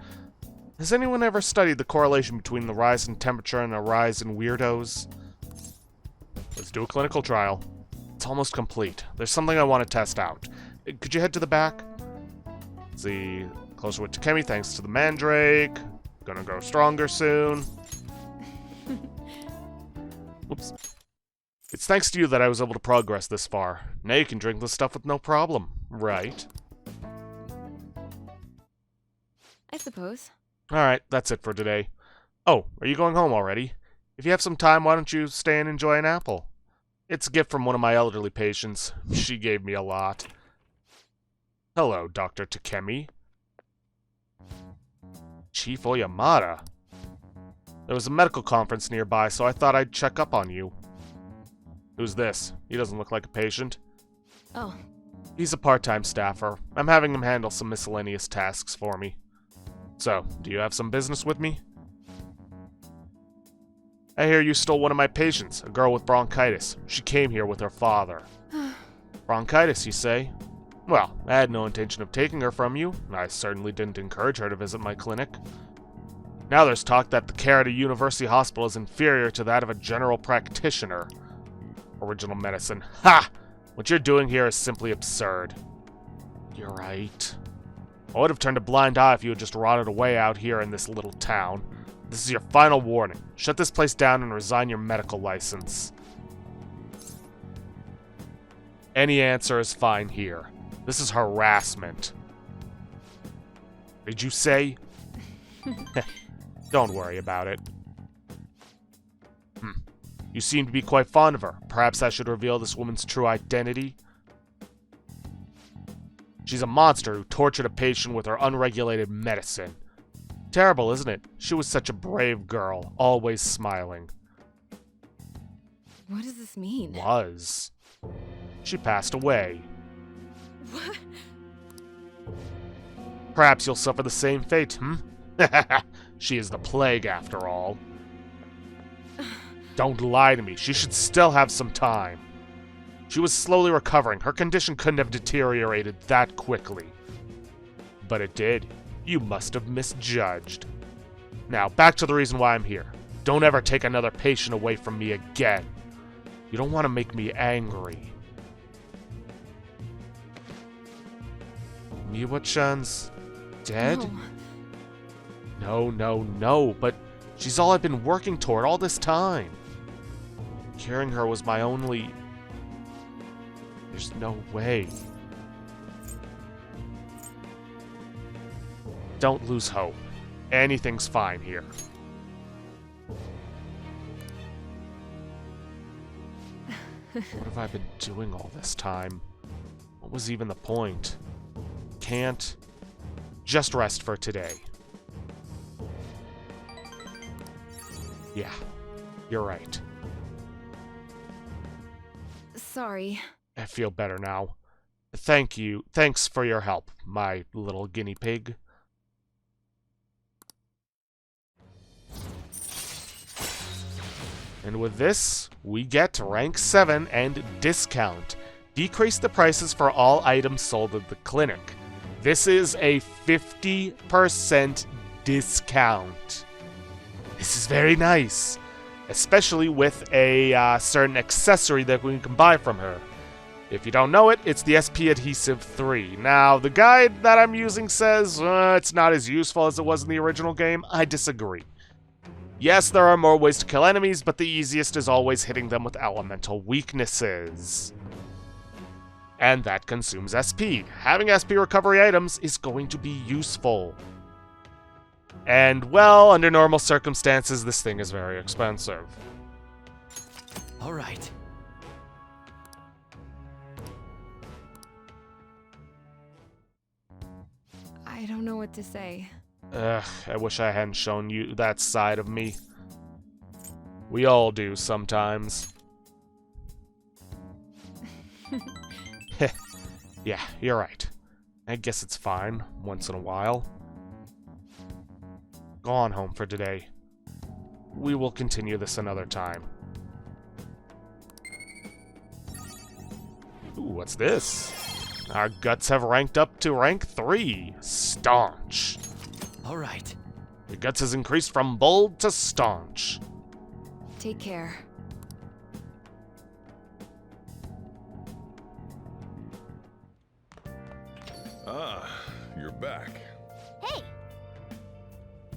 Has anyone ever studied the correlation between the rise in temperature and a rise in weirdos? Let's do a clinical trial. It's almost complete. There's something I want to test out. Could you head to the back? Let's see. Closer with Takemi thanks to the Mandrake. Gonna grow stronger soon. Whoops. It's thanks to you that I was able to progress this far. Now you can drink this stuff with no problem, right? I suppose. Alright, that's it for today. Oh, are you going home already? If you have some time, why don't you stay and enjoy an apple? It's a gift from one of my elderly patients. She gave me a lot. Hello, Dr. Takemi. Chief Oyamada. There was a medical conference nearby, so I thought I'd check up on you. Who's this? He doesn't look like a patient. Oh. He's a part-time staffer. I'm having him handle some miscellaneous tasks for me. So, do you have some business with me? I hear you stole one of my patients, a girl with bronchitis. She came here with her father. Bronchitis, you say? Well, I had no intention of taking her from you. I certainly didn't encourage her to visit my clinic. Now there's talk that the care at a university hospital is inferior to that of a general practitioner. Original medicine. Ha! What you're doing here is simply absurd. You're right. I would have turned a blind eye if you had just rotted away out here in this little town. This is your final warning. Shut this place down and resign your medical license. Any answer is fine here. This is harassment. Did you say? Don't worry about it. You seem to be quite fond of her. Perhaps I should reveal this woman's true identity? She's a monster who tortured a patient with her unregulated medicine. Terrible, isn't it? She was such a brave girl, always smiling. What does this mean? Was. She passed away. What? Perhaps you'll suffer the same fate, She is the plague, after all. Don't lie to me. She should still have some time. She was slowly recovering. Her condition couldn't have deteriorated that quickly. But it did. You must have misjudged. Now, back to the reason why I'm here. Don't ever take another patient away from me again. You don't want to make me angry. Miwa-chan's dead? No, but she's all I've been working toward all this time. Curing her was my only... There's no way. Don't lose hope. Anything's fine here. What have I been doing all this time? What was even the point? Can't. Just rest for today. Yeah, you're right. Sorry. I feel better now. Thank you. Thanks for your help, my little guinea pig. And with this, we get rank 7 and discount. Decrease the prices for all items sold at the clinic. This is a 50% discount. This is very nice, especially with a certain accessory that we can buy from her. If you don't know it, it's the SP Adhesive 3. Now, the guide that I'm using says it's not as useful as it was in the original game. I disagree. Yes, there are more ways to kill enemies, but the easiest is always hitting them with elemental weaknesses. And that consumes SP. Having SP recovery items is going to be useful. And, well, under normal circumstances, this thing is very expensive. All right. I don't know what to say. I wish I hadn't shown you that side of me. We all do sometimes. Yeah, you're right. I guess it's fine, once in a while. Go on home for today. We will continue this another time. Ooh, what's this? Our guts have ranked up to rank 3. Staunch. Alright. Your guts has increased from bold to staunch. Take care. Ah, you're back. Hey!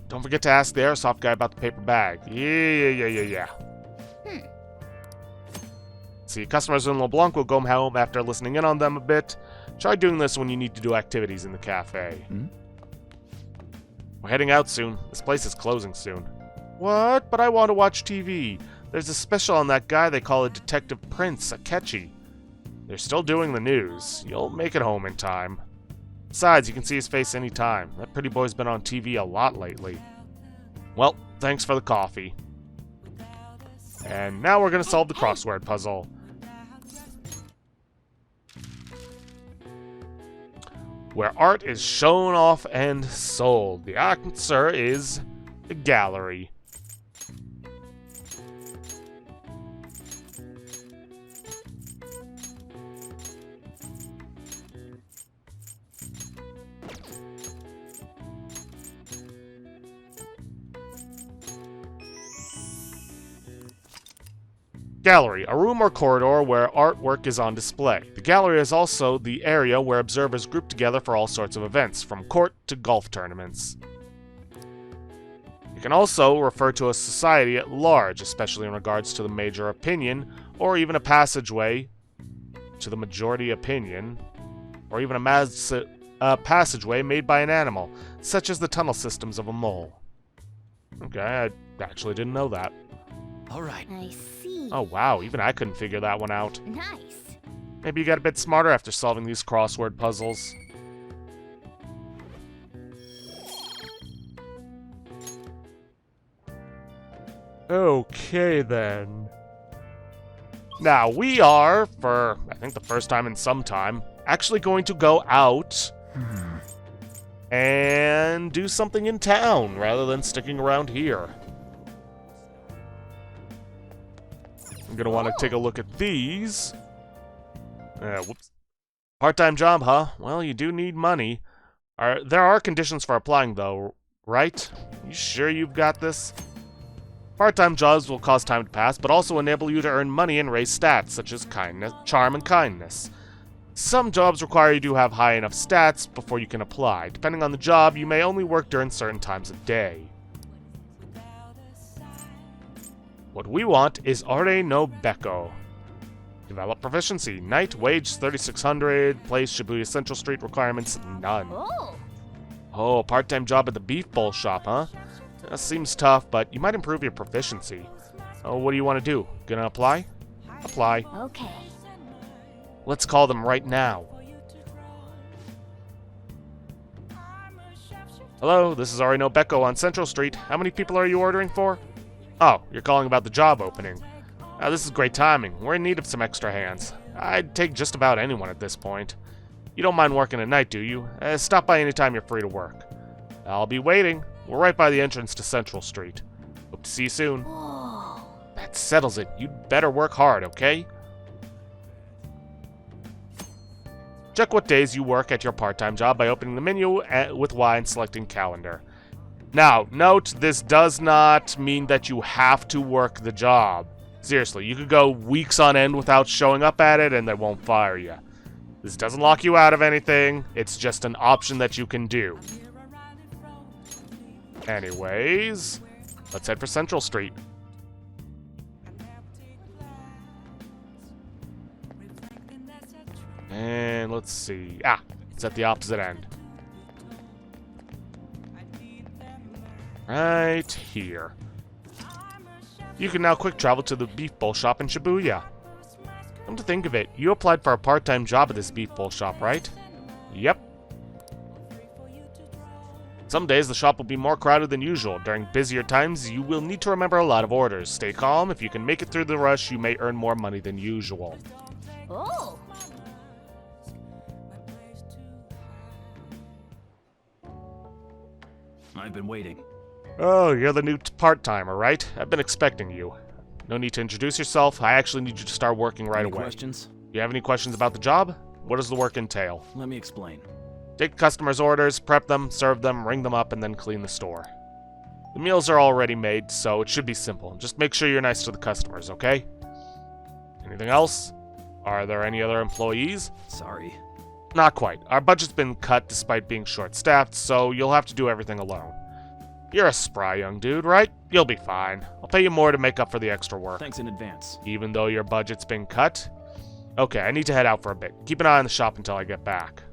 Don't forget to ask the airsoft guy about the paper bag. Yeah. See, customers in LeBlanc will go home after listening in on them a bit. Try doing this when you need to do activities in the cafe. We're heading out soon. This place is closing soon. What? But I want to watch TV. There's a special on that guy they call a Detective Prince, Akechi. They're still doing the news. You'll make it home in time. Besides, you can see his face anytime. That pretty boy's been on TV a lot lately. Well, thanks for the coffee. And now we're going to solve the crossword puzzle. Where art is shown off and sold. The answer is the gallery. Gallery, a room or corridor where artwork is on display. The gallery is also the area where observers group together for all sorts of events, from court to golf tournaments. It can also refer to a society at large, especially in regards to the major opinion, or even a passageway to the majority opinion, or even a passageway made by an animal, such as the tunnel systems of a mole. Okay, I actually didn't know that. Alright. I see. Oh wow, even I couldn't figure that one out. Nice. Maybe you got a bit smarter after solving these crossword puzzles. Okay then. Now we are, for I think the first time in some time, actually going to go out and do something in town rather than sticking around here. I'm gonna want to take a look at these. Whoops. Part-time job, huh? Well, you do need money. There are conditions for applying, though, right? You sure you've got this? Part-time jobs will cause time to pass, but also enable you to earn money and raise stats, such as kindness, charm, and kindness. Some jobs require you to have high enough stats before you can apply. Depending on the job, you may only work during certain times of day. What we want is Are no Becco. Develop proficiency. Night, wage 3600. Place Shibuya Central Street. Requirements none. Oh, part-time job at the beef bowl shop, huh? Seems tough, but you might improve your proficiency. Oh, what do you want to do? Gonna apply? Apply. Okay. Let's call them right now. Hello, this is Are no Becco on Central Street. How many people are you ordering for? Oh, you're calling about the job opening. This is great timing. We're in need of some extra hands. I'd take just about anyone at this point. You don't mind working at night, do you? Stop by anytime you're free to work. I'll be waiting. We're right by the entrance to Central Street. Hope to see you soon. Whoa. That settles it. You'd better work hard, okay? Check what days you work at your part-time job by opening the menu with Y and selecting calendar. Now, note, this does not mean that you have to work the job. Seriously, you could go weeks on end without showing up at it and they won't fire you. This doesn't lock you out of anything, it's just an option that you can do. Anyways, let's head for Central Street. And let's see. It's at the opposite end. Right here. You can now quick travel to the beef bowl shop in Shibuya. Come to think of it, you applied for a part-time job at this beef bowl shop, right? Yep. Some days the shop will be more crowded than usual. During busier times, you will need to remember a lot of orders. Stay calm. If you can make it through the rush, you may earn more money than usual. Oh! I've been waiting. Oh, you're the new part-timer, right? I've been expecting you. No need to introduce yourself. I actually need you to start working right Any away. questions? You have any questions about the job? What does the work entail? Let me explain. Take customers' orders, prep them, serve them, ring them up, and then clean the store. The meals are already made, so it should be simple. Just make sure you're nice to the customers, okay? Anything else? Are there any other employees? Sorry. Not quite. Our budget's been cut despite being short-staffed, so you'll have to do everything alone. You're a spry young dude, right? You'll be fine. I'll pay you more to make up for the extra work. Thanks in advance. Even though your budget's been cut? Okay, I need to head out for a bit. Keep an eye on the shop until I get back.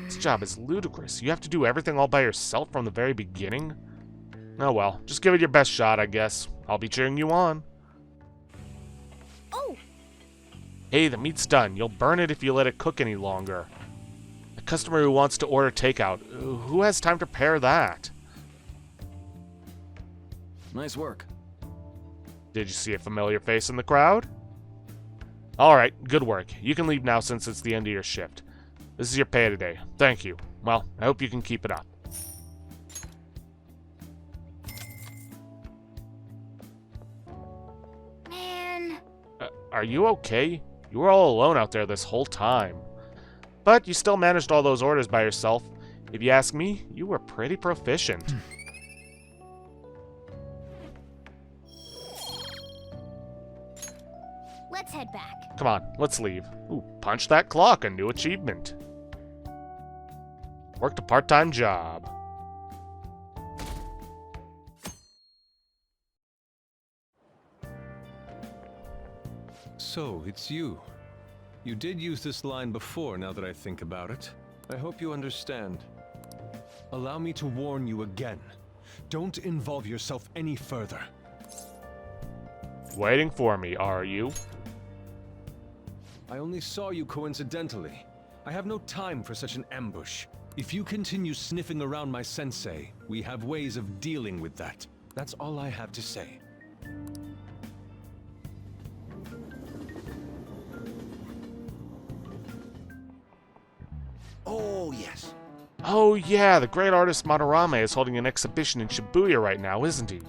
This job is ludicrous. You have to do everything all by yourself from the very beginning? Oh well, just give it your best shot, I guess. I'll be cheering you on. Oh! Hey, the meat's done. You'll burn it if you let it cook any longer. A customer who wants to order takeout. Who has time to prepare that? Nice work. Did you see a familiar face in the crowd? Alright, good work. You can leave now since it's the end of your shift. This is your pay today. Thank you. Well, I hope you can keep it up. Man. Are you okay? You were all alone out there this whole time. But you still managed all those orders by yourself. If you ask me, you were pretty proficient. Let's head back. Come on, let's leave. Ooh, punch that clock, a new achievement. Worked a part-time job. So, it's you. You did use this line before, now that I think about it. I hope you understand. Allow me to warn you again. Don't involve yourself any further. Waiting for me, are you? I only saw you coincidentally. I have no time for such an ambush. If you continue sniffing around my sensei, we have ways of dealing with that. That's all I have to say. Oh, yes. Oh yeah, the great artist Madarame is holding an exhibition in Shibuya right now, isn't he?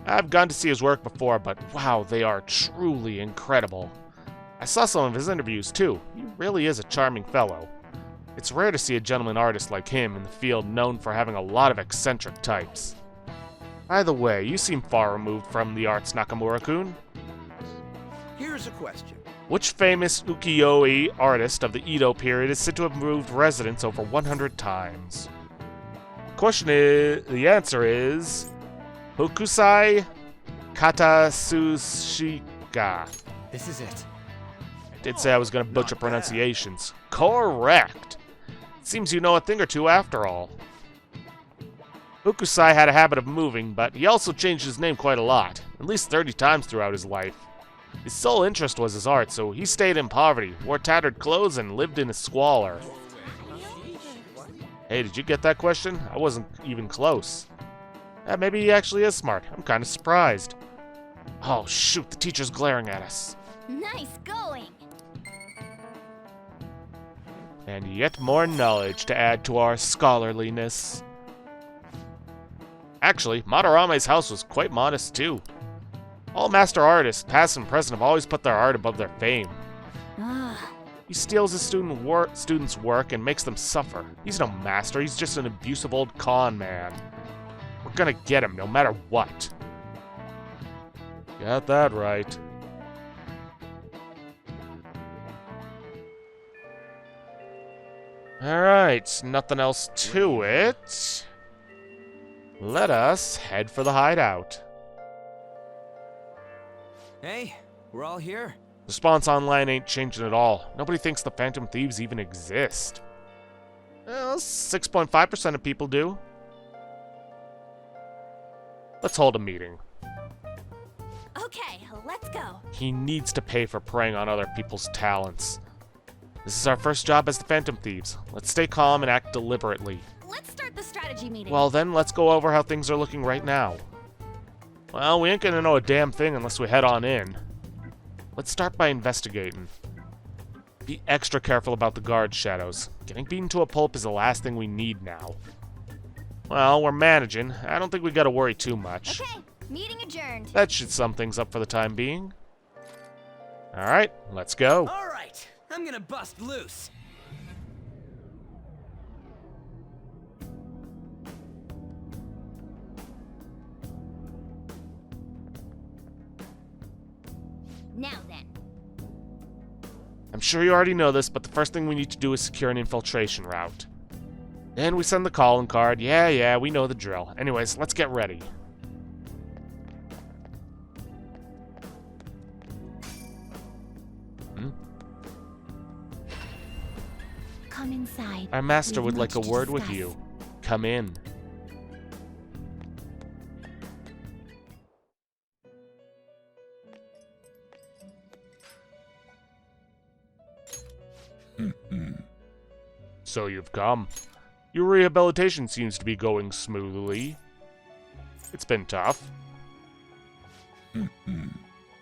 I've gone to see his work before, but wow, they are truly incredible. I saw some of his interviews too. He really is a charming fellow. It's rare to see a gentleman artist like him in the field known for having a lot of eccentric types. By the way, you seem far removed from the arts, Nakamura-kun. Here's a question. Which famous ukiyo-e artist of the Edo period is said to have moved residence over 100 times? The answer is Hokusai Katasushika. This is it. I did say I was going to butcher pronunciations. Correct! Seems you know a thing or two after all. Hokusai had a habit of moving, but he also changed his name quite a lot, at least 30 times throughout his life. His sole interest was his art, so he stayed in poverty, wore tattered clothes, and lived in a squalor. Hey, did you get that question? I wasn't even close. Maybe he actually is smart. I'm kind of surprised. Oh, shoot, the teacher's glaring at us. Nice going. And yet more knowledge to add to our scholarliness. Actually, Madarame's house was quite modest too. All master artists, past and present, have always put their art above their fame. He steals his students' work and makes them suffer. He's no master, he's just an abusive old con man. We're gonna get him no matter what. Got that right. Alright, nothing else to it. Let us head for the hideout. Hey, we're all here. Response online ain't changing at all. Nobody thinks the Phantom Thieves even exist. Well, 6.5% of people do. Let's hold a meeting. Okay, let's go. He needs to pay for preying on other people's talents. This is our first job as the Phantom Thieves. Let's stay calm and act deliberately. Let's start the strategy meeting. Well then, let's go over how things are looking right now. Well, we ain't gonna know a damn thing unless we head on in. Let's start by investigating. Be extra careful about the guard shadows. Getting beaten to a pulp is the last thing we need now. Well, we're managing. I don't think we gotta worry too much. Okay, meeting adjourned. That should sum things up for the time being. Alright, let's go. Alright, I'm gonna bust loose. Now then. I'm sure you already know this, but the first thing we need to do is secure an infiltration route. Then we send the calling card. Yeah, we know the drill. Anyways, let's get ready. Come inside. Our master We would have like a much to word with discuss. you. Come in. So you've come. Your rehabilitation seems to be going smoothly. It's been tough.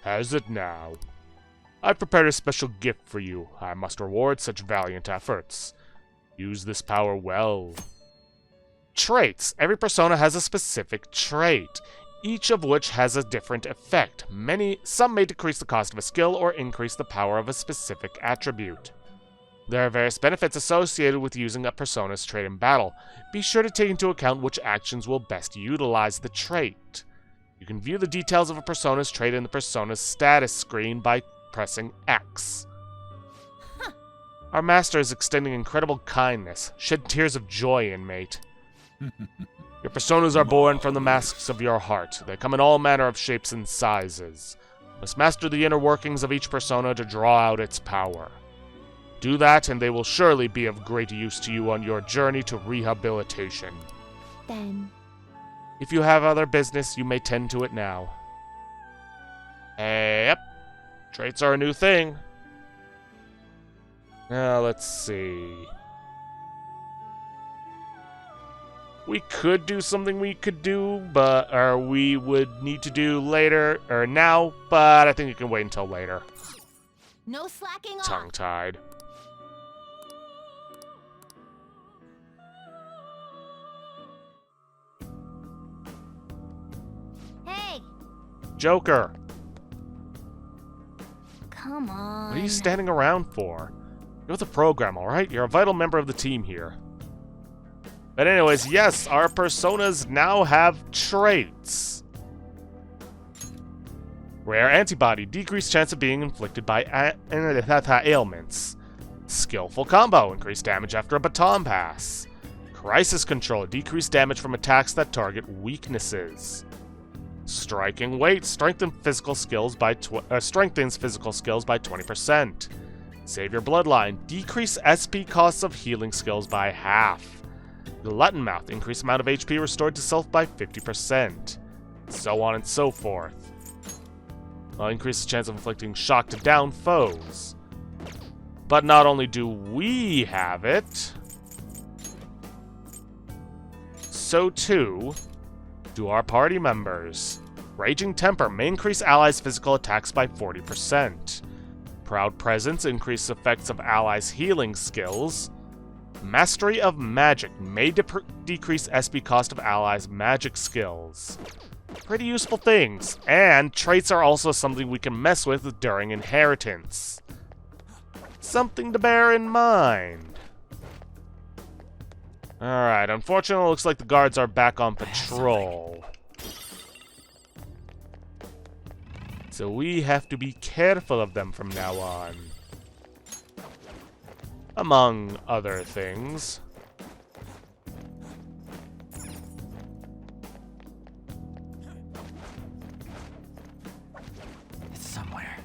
Has it now? I've prepared a special gift for you. I must reward such valiant efforts. Use this power well. Traits. Every persona has a specific trait, each of which has a different effect. Some may decrease the cost of a skill or increase the power of a specific attribute. There are various benefits associated with using a persona's trait in battle. Be sure to take into account which actions will best utilize the trait. You can view the details of a persona's trait in the persona's status screen by pressing X. Our master is extending incredible kindness. Shed tears of joy, inmate. Your personas are born from the masks of your heart. They come in all manner of shapes and sizes. You must master the inner workings of each persona to draw out its power. Do that, and they will surely be of great use to you on your journey to rehabilitation. Then. If you have other business, you may tend to it now. Yep. Traits are a new thing. Now, let's see. We could do something we could do, or we would need to do later, or now, but I think you can wait until later. No slacking off. Tongue-tied. Hey, Joker, come on. what are you standing around for? You're the program, alright? You're a vital member of the team here. But anyways, yes, our personas now have traits. Rare antibody, decreased chance of being inflicted by ailments. Skillful combo, increased damage after a baton pass. Crisis control, decreased damage from attacks that target weaknesses. Striking weight, strengthens physical skills by 20%. Save your bloodline, decrease SP costs of healing skills by half. Glutton Mouth, increased amount of HP restored to self by 50%. So on and so forth. Increase the chance of inflicting shock to down foes. But not only do we have it, so too do our party members. Raging Temper may increase allies' physical attacks by 40%. Proud Presence increases effects of allies' healing skills. Mastery of Magic may decrease SP cost of allies' magic skills. Pretty useful things, and traits are also something we can mess with during inheritance. Something to bear in mind. Alright, unfortunately it looks like the guards are back on patrol. So we have to be careful of them from now on. Among other things. It's somewhere.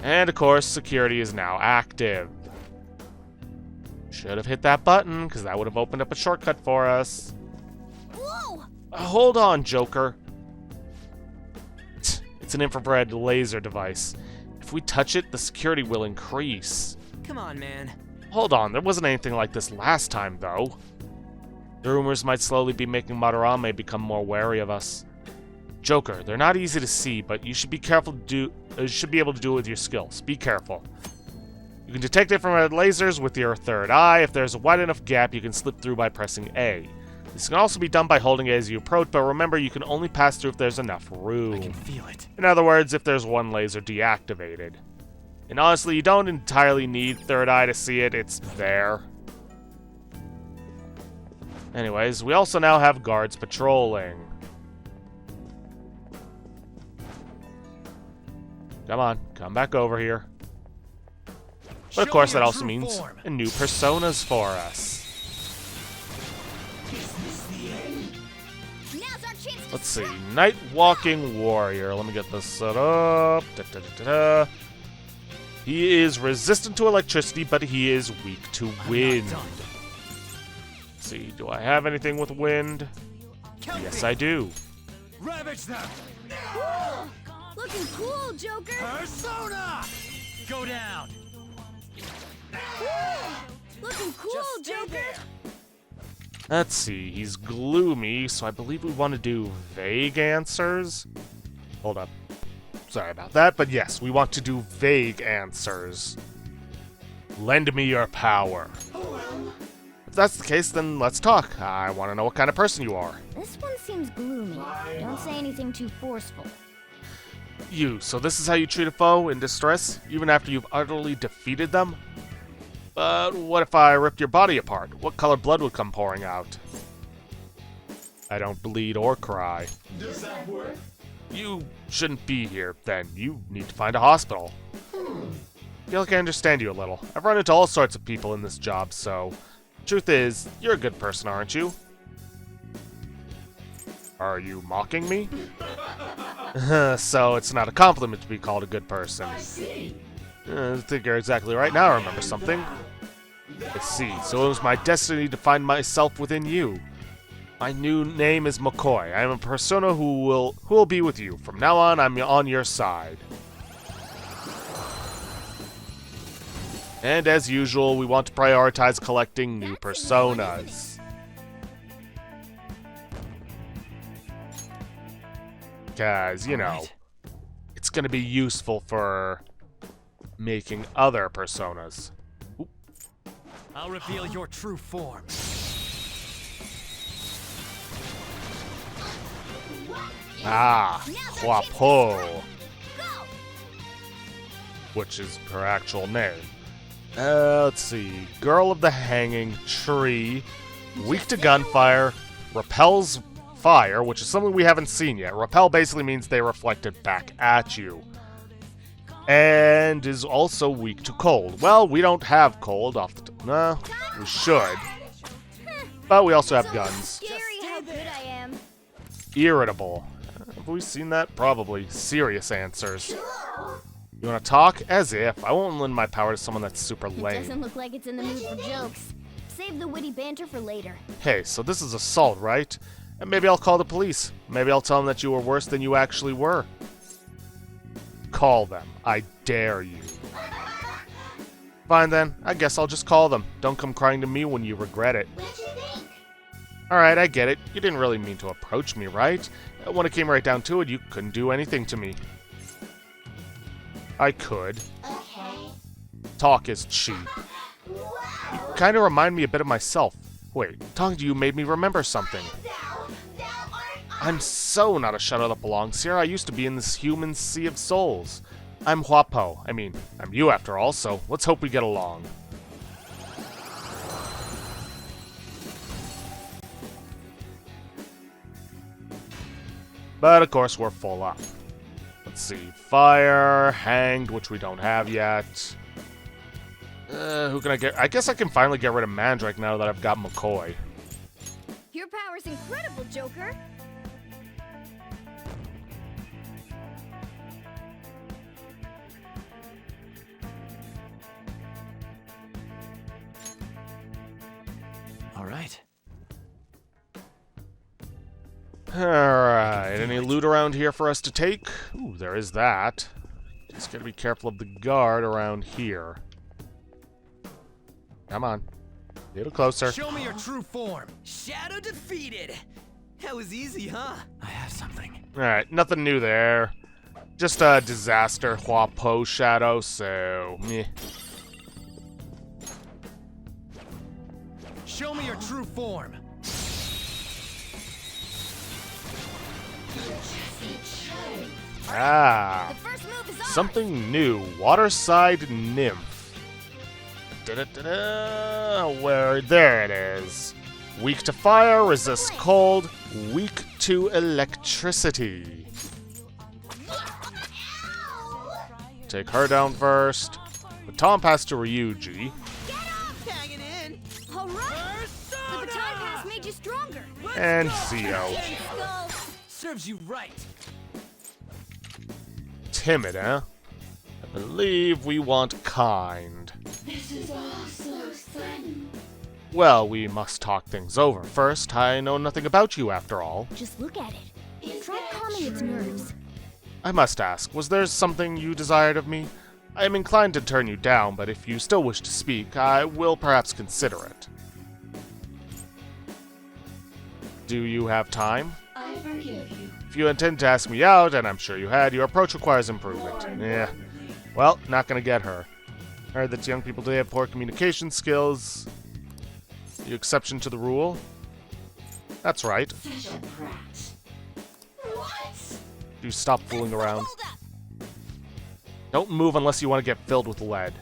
And of course, security is now active. Should have hit that button, because that would have opened up a shortcut for us. Whoa! Hold on, Joker. It's an infrared laser device. If we touch it, the security will increase. Come on, man. Hold on, there wasn't anything like this last time, though. The rumors might slowly be making Madarame become more wary of us. Joker, they're not easy to see, but you should be careful you should be able to do it with your skills. Be careful. You can detect infrared lasers with your third eye. If there's a wide enough gap, you can slip through by pressing A. This can also be done by holding it as you approach, but remember, you can only pass through if there's enough room. I can feel it. In other words, if there's one laser deactivated. And honestly, you don't entirely need third eye to see it. It's there. Anyways, we also now have guards patrolling. Come on, come back over here. But of course, that also means new personas for us. Let's see, Night Walking Warrior. Let me get this set up. He is resistant to electricity, but he is weak to wind. Let's see, do I have anything with wind? Yes, I do. Ravage them! Looking cool, Joker! Persona! Go down! Looking cool, Joker! Let's see, he's gloomy, so I believe we want to do vague answers. Hold up. Sorry about that, but yes, we want to do vague answers. Lend me your power. If that's the case, then let's talk. I want to know what kind of person you are. This one seems gloomy. Don't say anything too forceful. So this is how you treat a foe in distress, even after you've utterly defeated them? But what if I ripped your body apart? What color blood would come pouring out? I don't bleed or cry. Does that work? You shouldn't be here, then. You need to find a hospital. I feel like I understand you a little. I've run into all sorts of people in this job, so... Truth is, you're a good person, aren't you? Are you mocking me? So it's not a compliment to be called a good person. I see. I think you're exactly right. Now I remember something. I see. So it was my destiny to find myself within you. My new name is McCoy. I am a persona who will be with you. From now on, I'm on your side. And as usual, we want to prioritize collecting new personas. Because, you know, it's going to be useful for making other personas. Oop. I'll reveal your true form. Ah, Huapo. Which is her actual name. Let's see. Girl of the Hanging Tree. Weak to gunfire. Repels fire, which is something we haven't seen yet. Repel basically means they reflect it back at you. And is also weak to cold. Well, we don't have cold off the top. No, we should. But we also have guns. Scary how good I am. Irritable. Have we seen that? Probably. Serious answers. You want to talk? As if. I won't lend my power to someone that's super It lame. doesn't look like it's in the mood for jokes. Save the witty banter for later. Hey, so this is assault, right? And maybe I'll call the police. Maybe I'll tell them that you were worse than you actually were. Call them. I dare you. Fine then. I guess I'll just call them. Don't come crying to me when you regret it. Alright, I get it. You didn't really mean to approach me, right? When it came right down to it, you couldn't do anything to me. I could. Talk is cheap. You kind of remind me a bit of myself. Wait, talking to you made me remember something. I'm so not a shadow that belongs here. I used to be in this human sea of souls. I'm Huapo. I mean, I'm you after all, so let's hope we get along. But of course, we're full up. Let's see. Fire, hanged, which we don't have yet. Who can I get? I guess I can finally get rid of Mandrake now that I've got McCoy. Your power's incredible, Joker. All right. Alright, any loot around here for us to take? Ooh, there is that. Just gotta be careful of the guard around here. Come on. A little closer. Show me your true form. Shadow defeated! That was easy, huh? I have something. Alright, nothing new there. Just a disaster Huapo shadow, so meh. Show me your true form. Ah, something new. Waterside Nymph. Da-da-da-da. Where? There it is. Weak to fire, resists cold, weak to electricity. Take her down first. Baton pass to Ryuji. Hang it in! Alright! The baton pass made you stronger! And Zio. Serves you right. Timid, eh? I believe we want kind. This is all so sudden. Well, we must talk things over. First, I know nothing about you after all. Just look at it. Try calming its nerves. I must ask, was there something you desired of me? I am inclined to turn you down, but if you still wish to speak, I will perhaps consider it. Do you have time? I forgive you. If you intend to ask me out, and I'm sure you had, your approach requires improvement. Yeah. Well, not gonna get her. I heard that young people today have poor communication skills. The exception to the rule? That's right. Such a brat. What? You stop fooling around. Don't move unless you want to get filled with lead.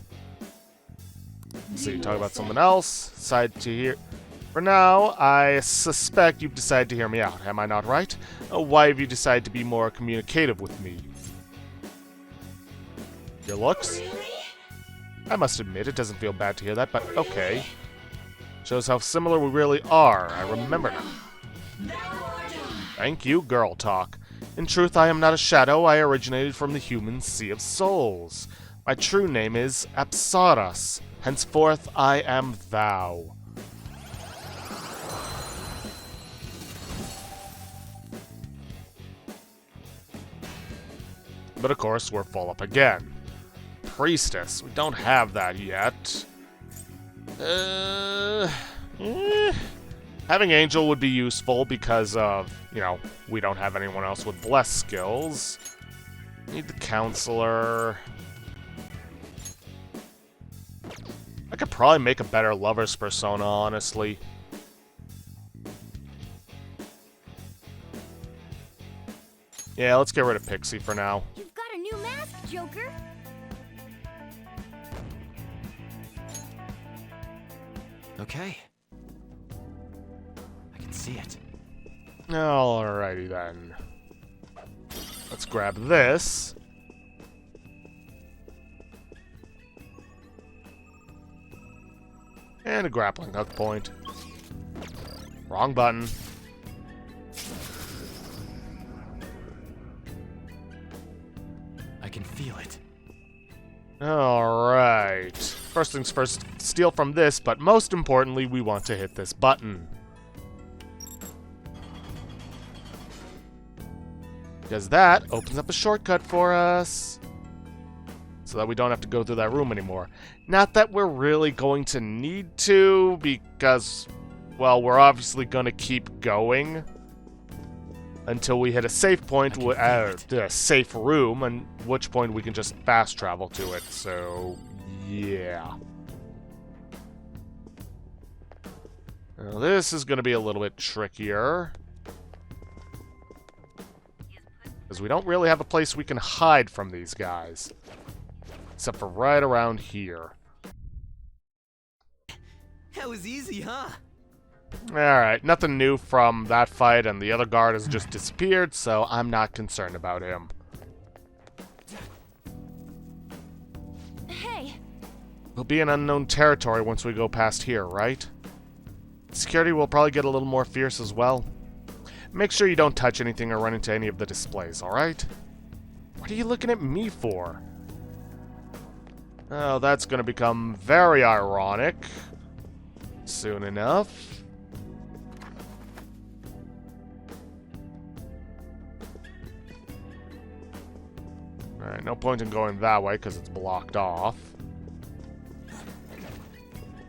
So you talk about something else. Decide to hear. For now, I suspect you've decided to hear me out. Am I not right? Why have you decided to be more communicative with me? Your looks? I must admit, it doesn't feel bad to hear that, but okay. Shows how similar we really are. I remember now. Thank you, girl talk. In truth, I am not a shadow. I originated from the human Sea of Souls. My true name is Apsaras. Henceforth, I am thou. But of course, we're full up again. Priestess. We don't have that yet. Having Angel would be useful because of, you know, we don't have anyone else with bless skills. Need the counselor. I could probably make a better lover's persona, honestly. Yeah, let's get rid of Pixie for now. You've got a new mask, Joker! Okay. I can see it. Alrighty then. Let's grab this. And a grappling hook point. Wrong button. I can feel it. Alright. First things first, steal from this, but most importantly, we want to hit this button. Because that opens up a shortcut for us. So that we don't have to go through that room anymore. Not that we're really going to need to, because, well, we're obviously going to keep going until we hit a safe point, a safe room, at which point we can just fast travel to it, so yeah. Now this is going to be a little bit trickier. Because we don't really have a place we can hide from these guys. Except for right around here. That was easy, huh? Alright, nothing new from that fight, and the other guard has just disappeared, so I'm not concerned about him. Hey! We'll be in unknown territory once we go past here, right? Security will probably get a little more fierce as well. Make sure you don't touch anything or run into any of the displays, alright? What are you looking at me for? Oh, that's gonna become very ironic. Soon enough. Alright, no point in going that way because it's blocked off.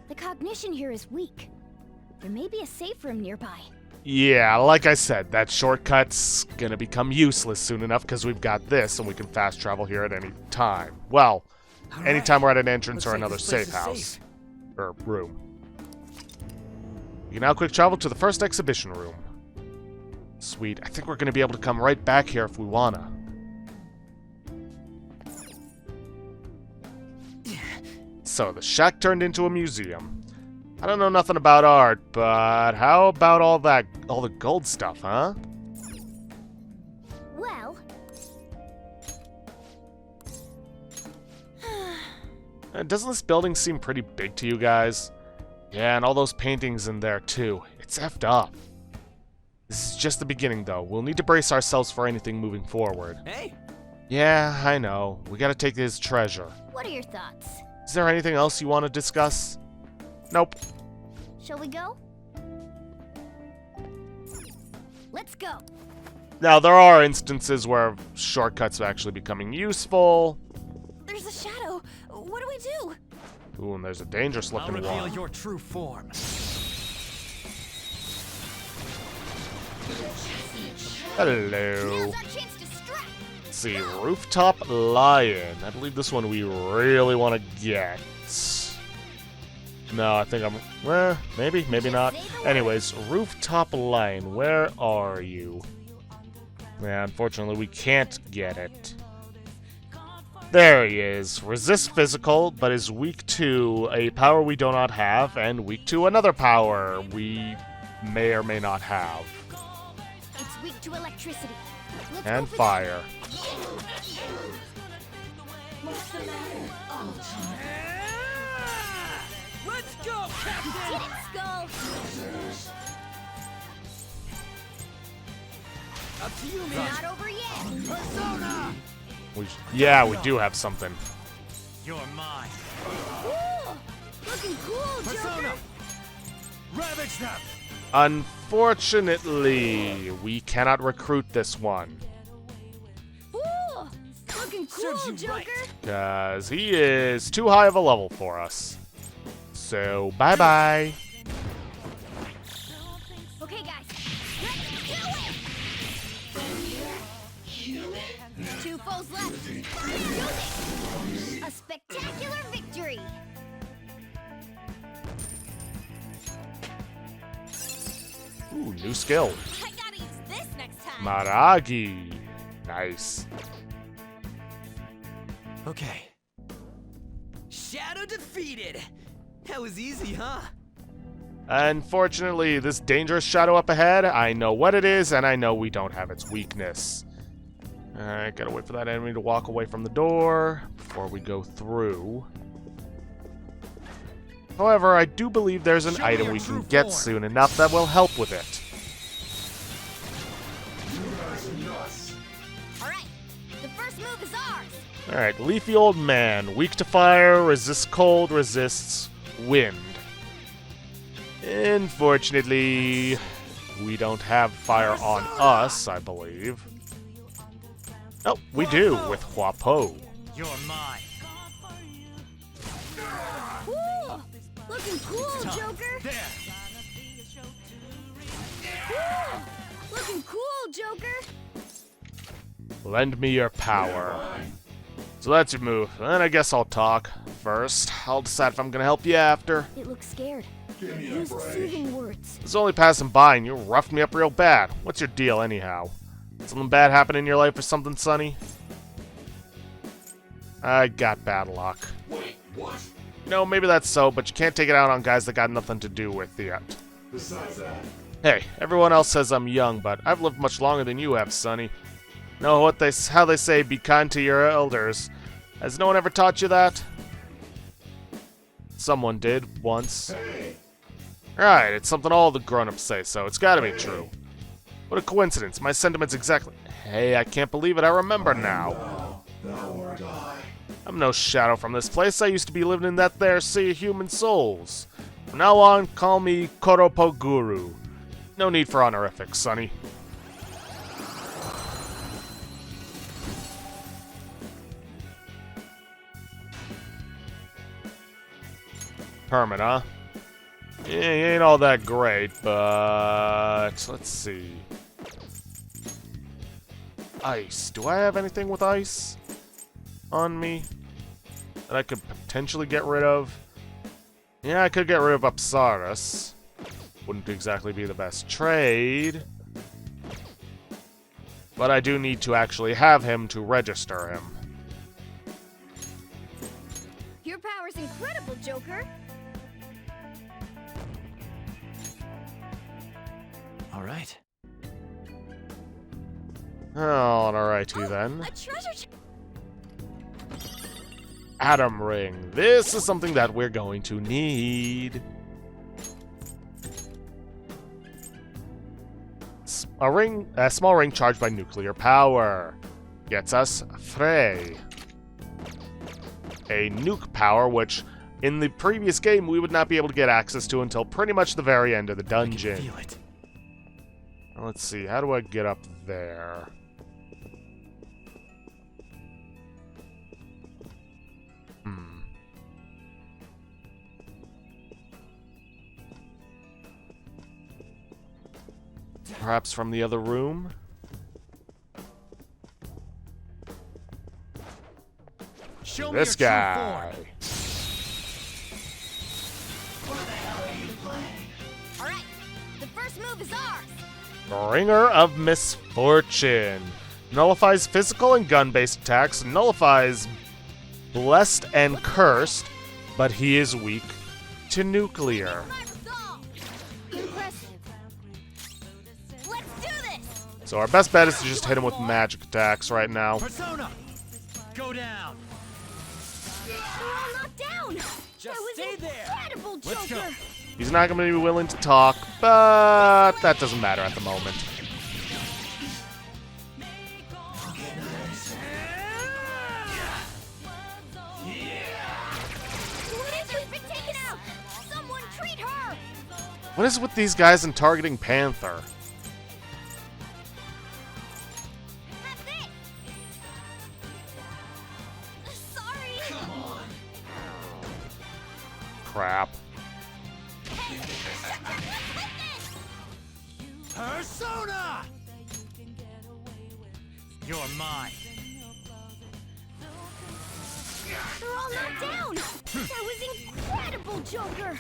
The cognition here is weak. There may be a safe room nearby. Yeah, like I said, that shortcut's gonna become useless soon enough because we've got this and we can fast travel here at any time. Well, anytime we're at an entrance or another safe house. Or room. You can now quick travel to the first exhibition room. Sweet. I think we're gonna be able to come right back here if we wanna. So, the shack turned into a museum. I don't know nothing about art, but how about all the gold stuff, huh? Well... Doesn't this building seem pretty big to you guys? Yeah, and all those paintings in there, too. It's effed up. This is just the beginning, though. We'll need to brace ourselves for anything moving forward. Hey! Yeah, I know. We gotta take his treasure. What are your thoughts? Is there anything else you want to discuss? Nope. Shall we go? Let's go. Now, there are instances where shortcuts are actually becoming useful. There's a shadow. What do we do? Ooh, and there's a dangerous looking I'll reveal one. your true form. Hello. Let's see, Rooftop Lion. I believe this one we really want to get. No, I think I'm... Well, maybe, maybe not. Anyways, Rooftop Lion, where are you? Yeah, unfortunately, we can't get it. There he is. Resist physical, but is weak to a power we do not have, and weak to another power we may or may not have. It's weak to electricity. And fire. Let's go, Captain! Get it, Skull! Up to you, man. Not over yet. Persona! Yeah, we do have something. You're mine. Ooh, looking cool, Joker. Ravage them. Unfortunately, we cannot recruit this one. Ooh, looking cool, Joker. Because he is too high of a level for us. So, bye-bye. Okay, guys, let's do it! Two foes left. Do this! A spectacular victory! Ooh, new skill. I gotta use this next time. Maragi. Nice. Okay. Shadow defeated! That was easy, huh? Unfortunately, this dangerous shadow up ahead, I know what it is, and I know we don't have its weakness. Alright, gotta wait for that enemy to walk away from the door before we go through. However, I do believe there's an item we can get soon enough that will help with it. Alright, the first move is ours! Alright, Leafy Old Man. Weak to fire, resists cold, resists wind. Unfortunately, we don't have fire on us, I believe. Oh, we do, with Huapo. You're mine. Ooh, looking cool, Joker! There. Ooh, looking cool, Joker! Lend me your power. So that's your move. Then I guess I'll talk. First, I'll decide if I'm gonna help you after. It looks scared. Use soothing words. I was only passing by and you roughed me up real bad. What's your deal anyhow? Something bad happen in your life or something, Sonny? I got bad luck. Wait, what? No, maybe that's so, but you can't take it out on guys that got nothing to do with it. Besides that, Hey, everyone else says I'm young, but I've lived much longer than you have, Sonny. Know how they say, be kind to your elders. Has no one ever taught you that? Someone did, once. Right, it's something all the grown-ups say, so it's gotta be true. What a coincidence, my sentiments exactly... Hey, I can't believe it, I remember now. I'm no shadow from this place, I used to be living in that there sea of human souls. From now on, call me Koropo Guru. No need for honorifics, Sonny. Hermit, huh? Yeah, he ain't all that great, but... let's see. Ice. Do I have anything with ice on me that I could potentially get rid of? Yeah, I could get rid of Apsaris. Wouldn't exactly be the best trade. But I do need to actually have him to register him. Your power's incredible, Joker. All right. Alrighty then. A treasure Atom Ring. This is something that we're going to need. A small ring charged by nuclear power. Gets us Frey. A nuke power, which in the previous game we would not be able to get access to until pretty much the very end of the dungeon. I can feel it. Let's see, how do I get up there? Perhaps from the other room? Show This me your guy. true All right, the first move is ours. Bringer of Misfortune. Nullifies physical and gun-based attacks. Nullifies Blessed and Cursed, but he is weak to nuclear. Impressive. Let's do this. So our best bet is to just hit him with magic attacks right now. Persona! Go down! They're all knocked down. Just that stay was there. incredible, Joker. Let's go. He's not going to be willing to talk, but that doesn't matter at the moment. What is with these guys and targeting Panther? Crap. Persona! You're mine. They're all knocked down. That was incredible, Joker.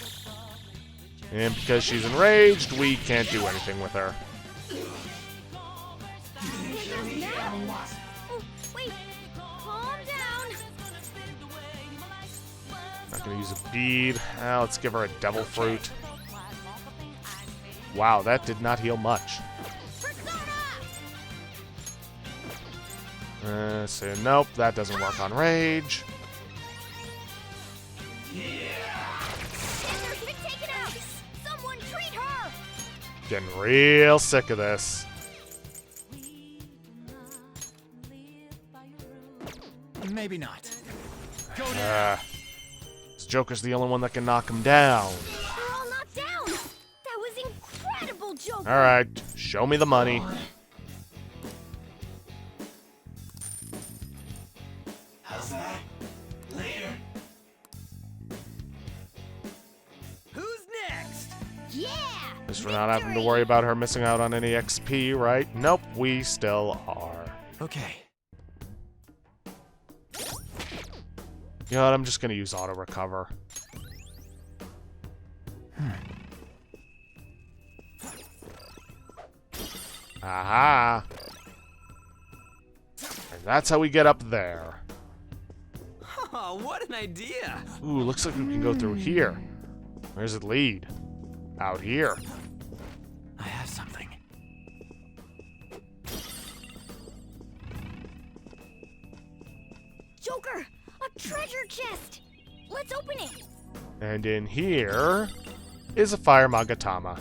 And because she's enraged, we can't do anything with her. Oh, wait, calm down. Not gonna use a bead. Let's give her a devil fruit. Wow, that did not heal much. So nope, that doesn't work on rage. Getting real sick of this. Maybe not. Go down. This Joker's the only one that can knock him down. They're all knocked down. That was incredible, Joker. Alright, show me the money. How's that? Later. Who's next? Yeah. At least we're not having to worry about her missing out on any XP, right? Nope, we still are. Okay. You know what, I'm just gonna use auto recover. Aha! And that's how we get up there. Oh, what an idea! Ooh, looks like we can go through here. Where does it lead? Out here. I have something. Joker, a treasure chest. Let's open it. And in here is a fire Magatama.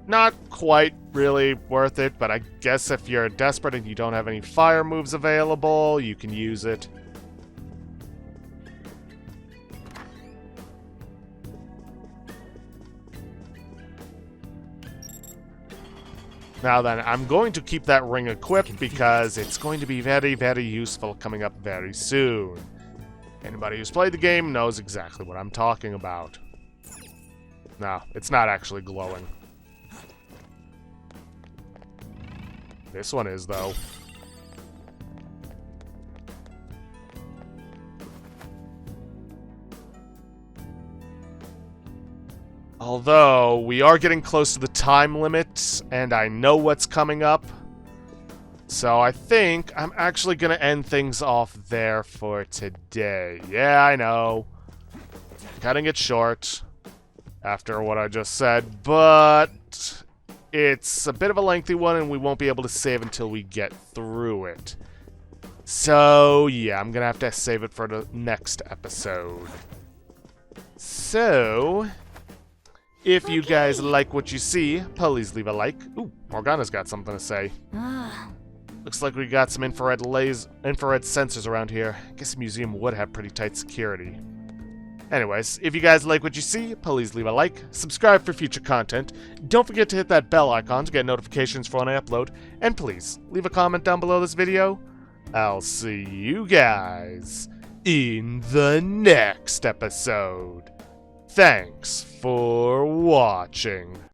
Not quite really worth it, but I guess if you're desperate and you don't have any fire moves available, you can use it. Now then, I'm going to keep that ring equipped because it's going to be very, very useful coming up very soon. Anybody who's played the game knows exactly what I'm talking about. No, it's not actually glowing. This one is, though. Although, we are getting close to the time limit, and I know what's coming up. So I think I'm actually going to end things off there for today. Yeah, I know. Cutting it short after what I just said, but it's a bit of a lengthy one, and we won't be able to save until we get through it. So, yeah, I'm going to have to save it for the next episode. So, if you guys like what you see, please leave a like. Ooh, Morgana's got something to say. Looks like we got some infrared sensors around here. I guess the museum would have pretty tight security. Anyways, if you guys like what you see, please leave a like, subscribe for future content, don't forget to hit that bell icon to get notifications for when I upload, and please, leave a comment down below this video. I'll see you guys in the next episode. Thanks for watching.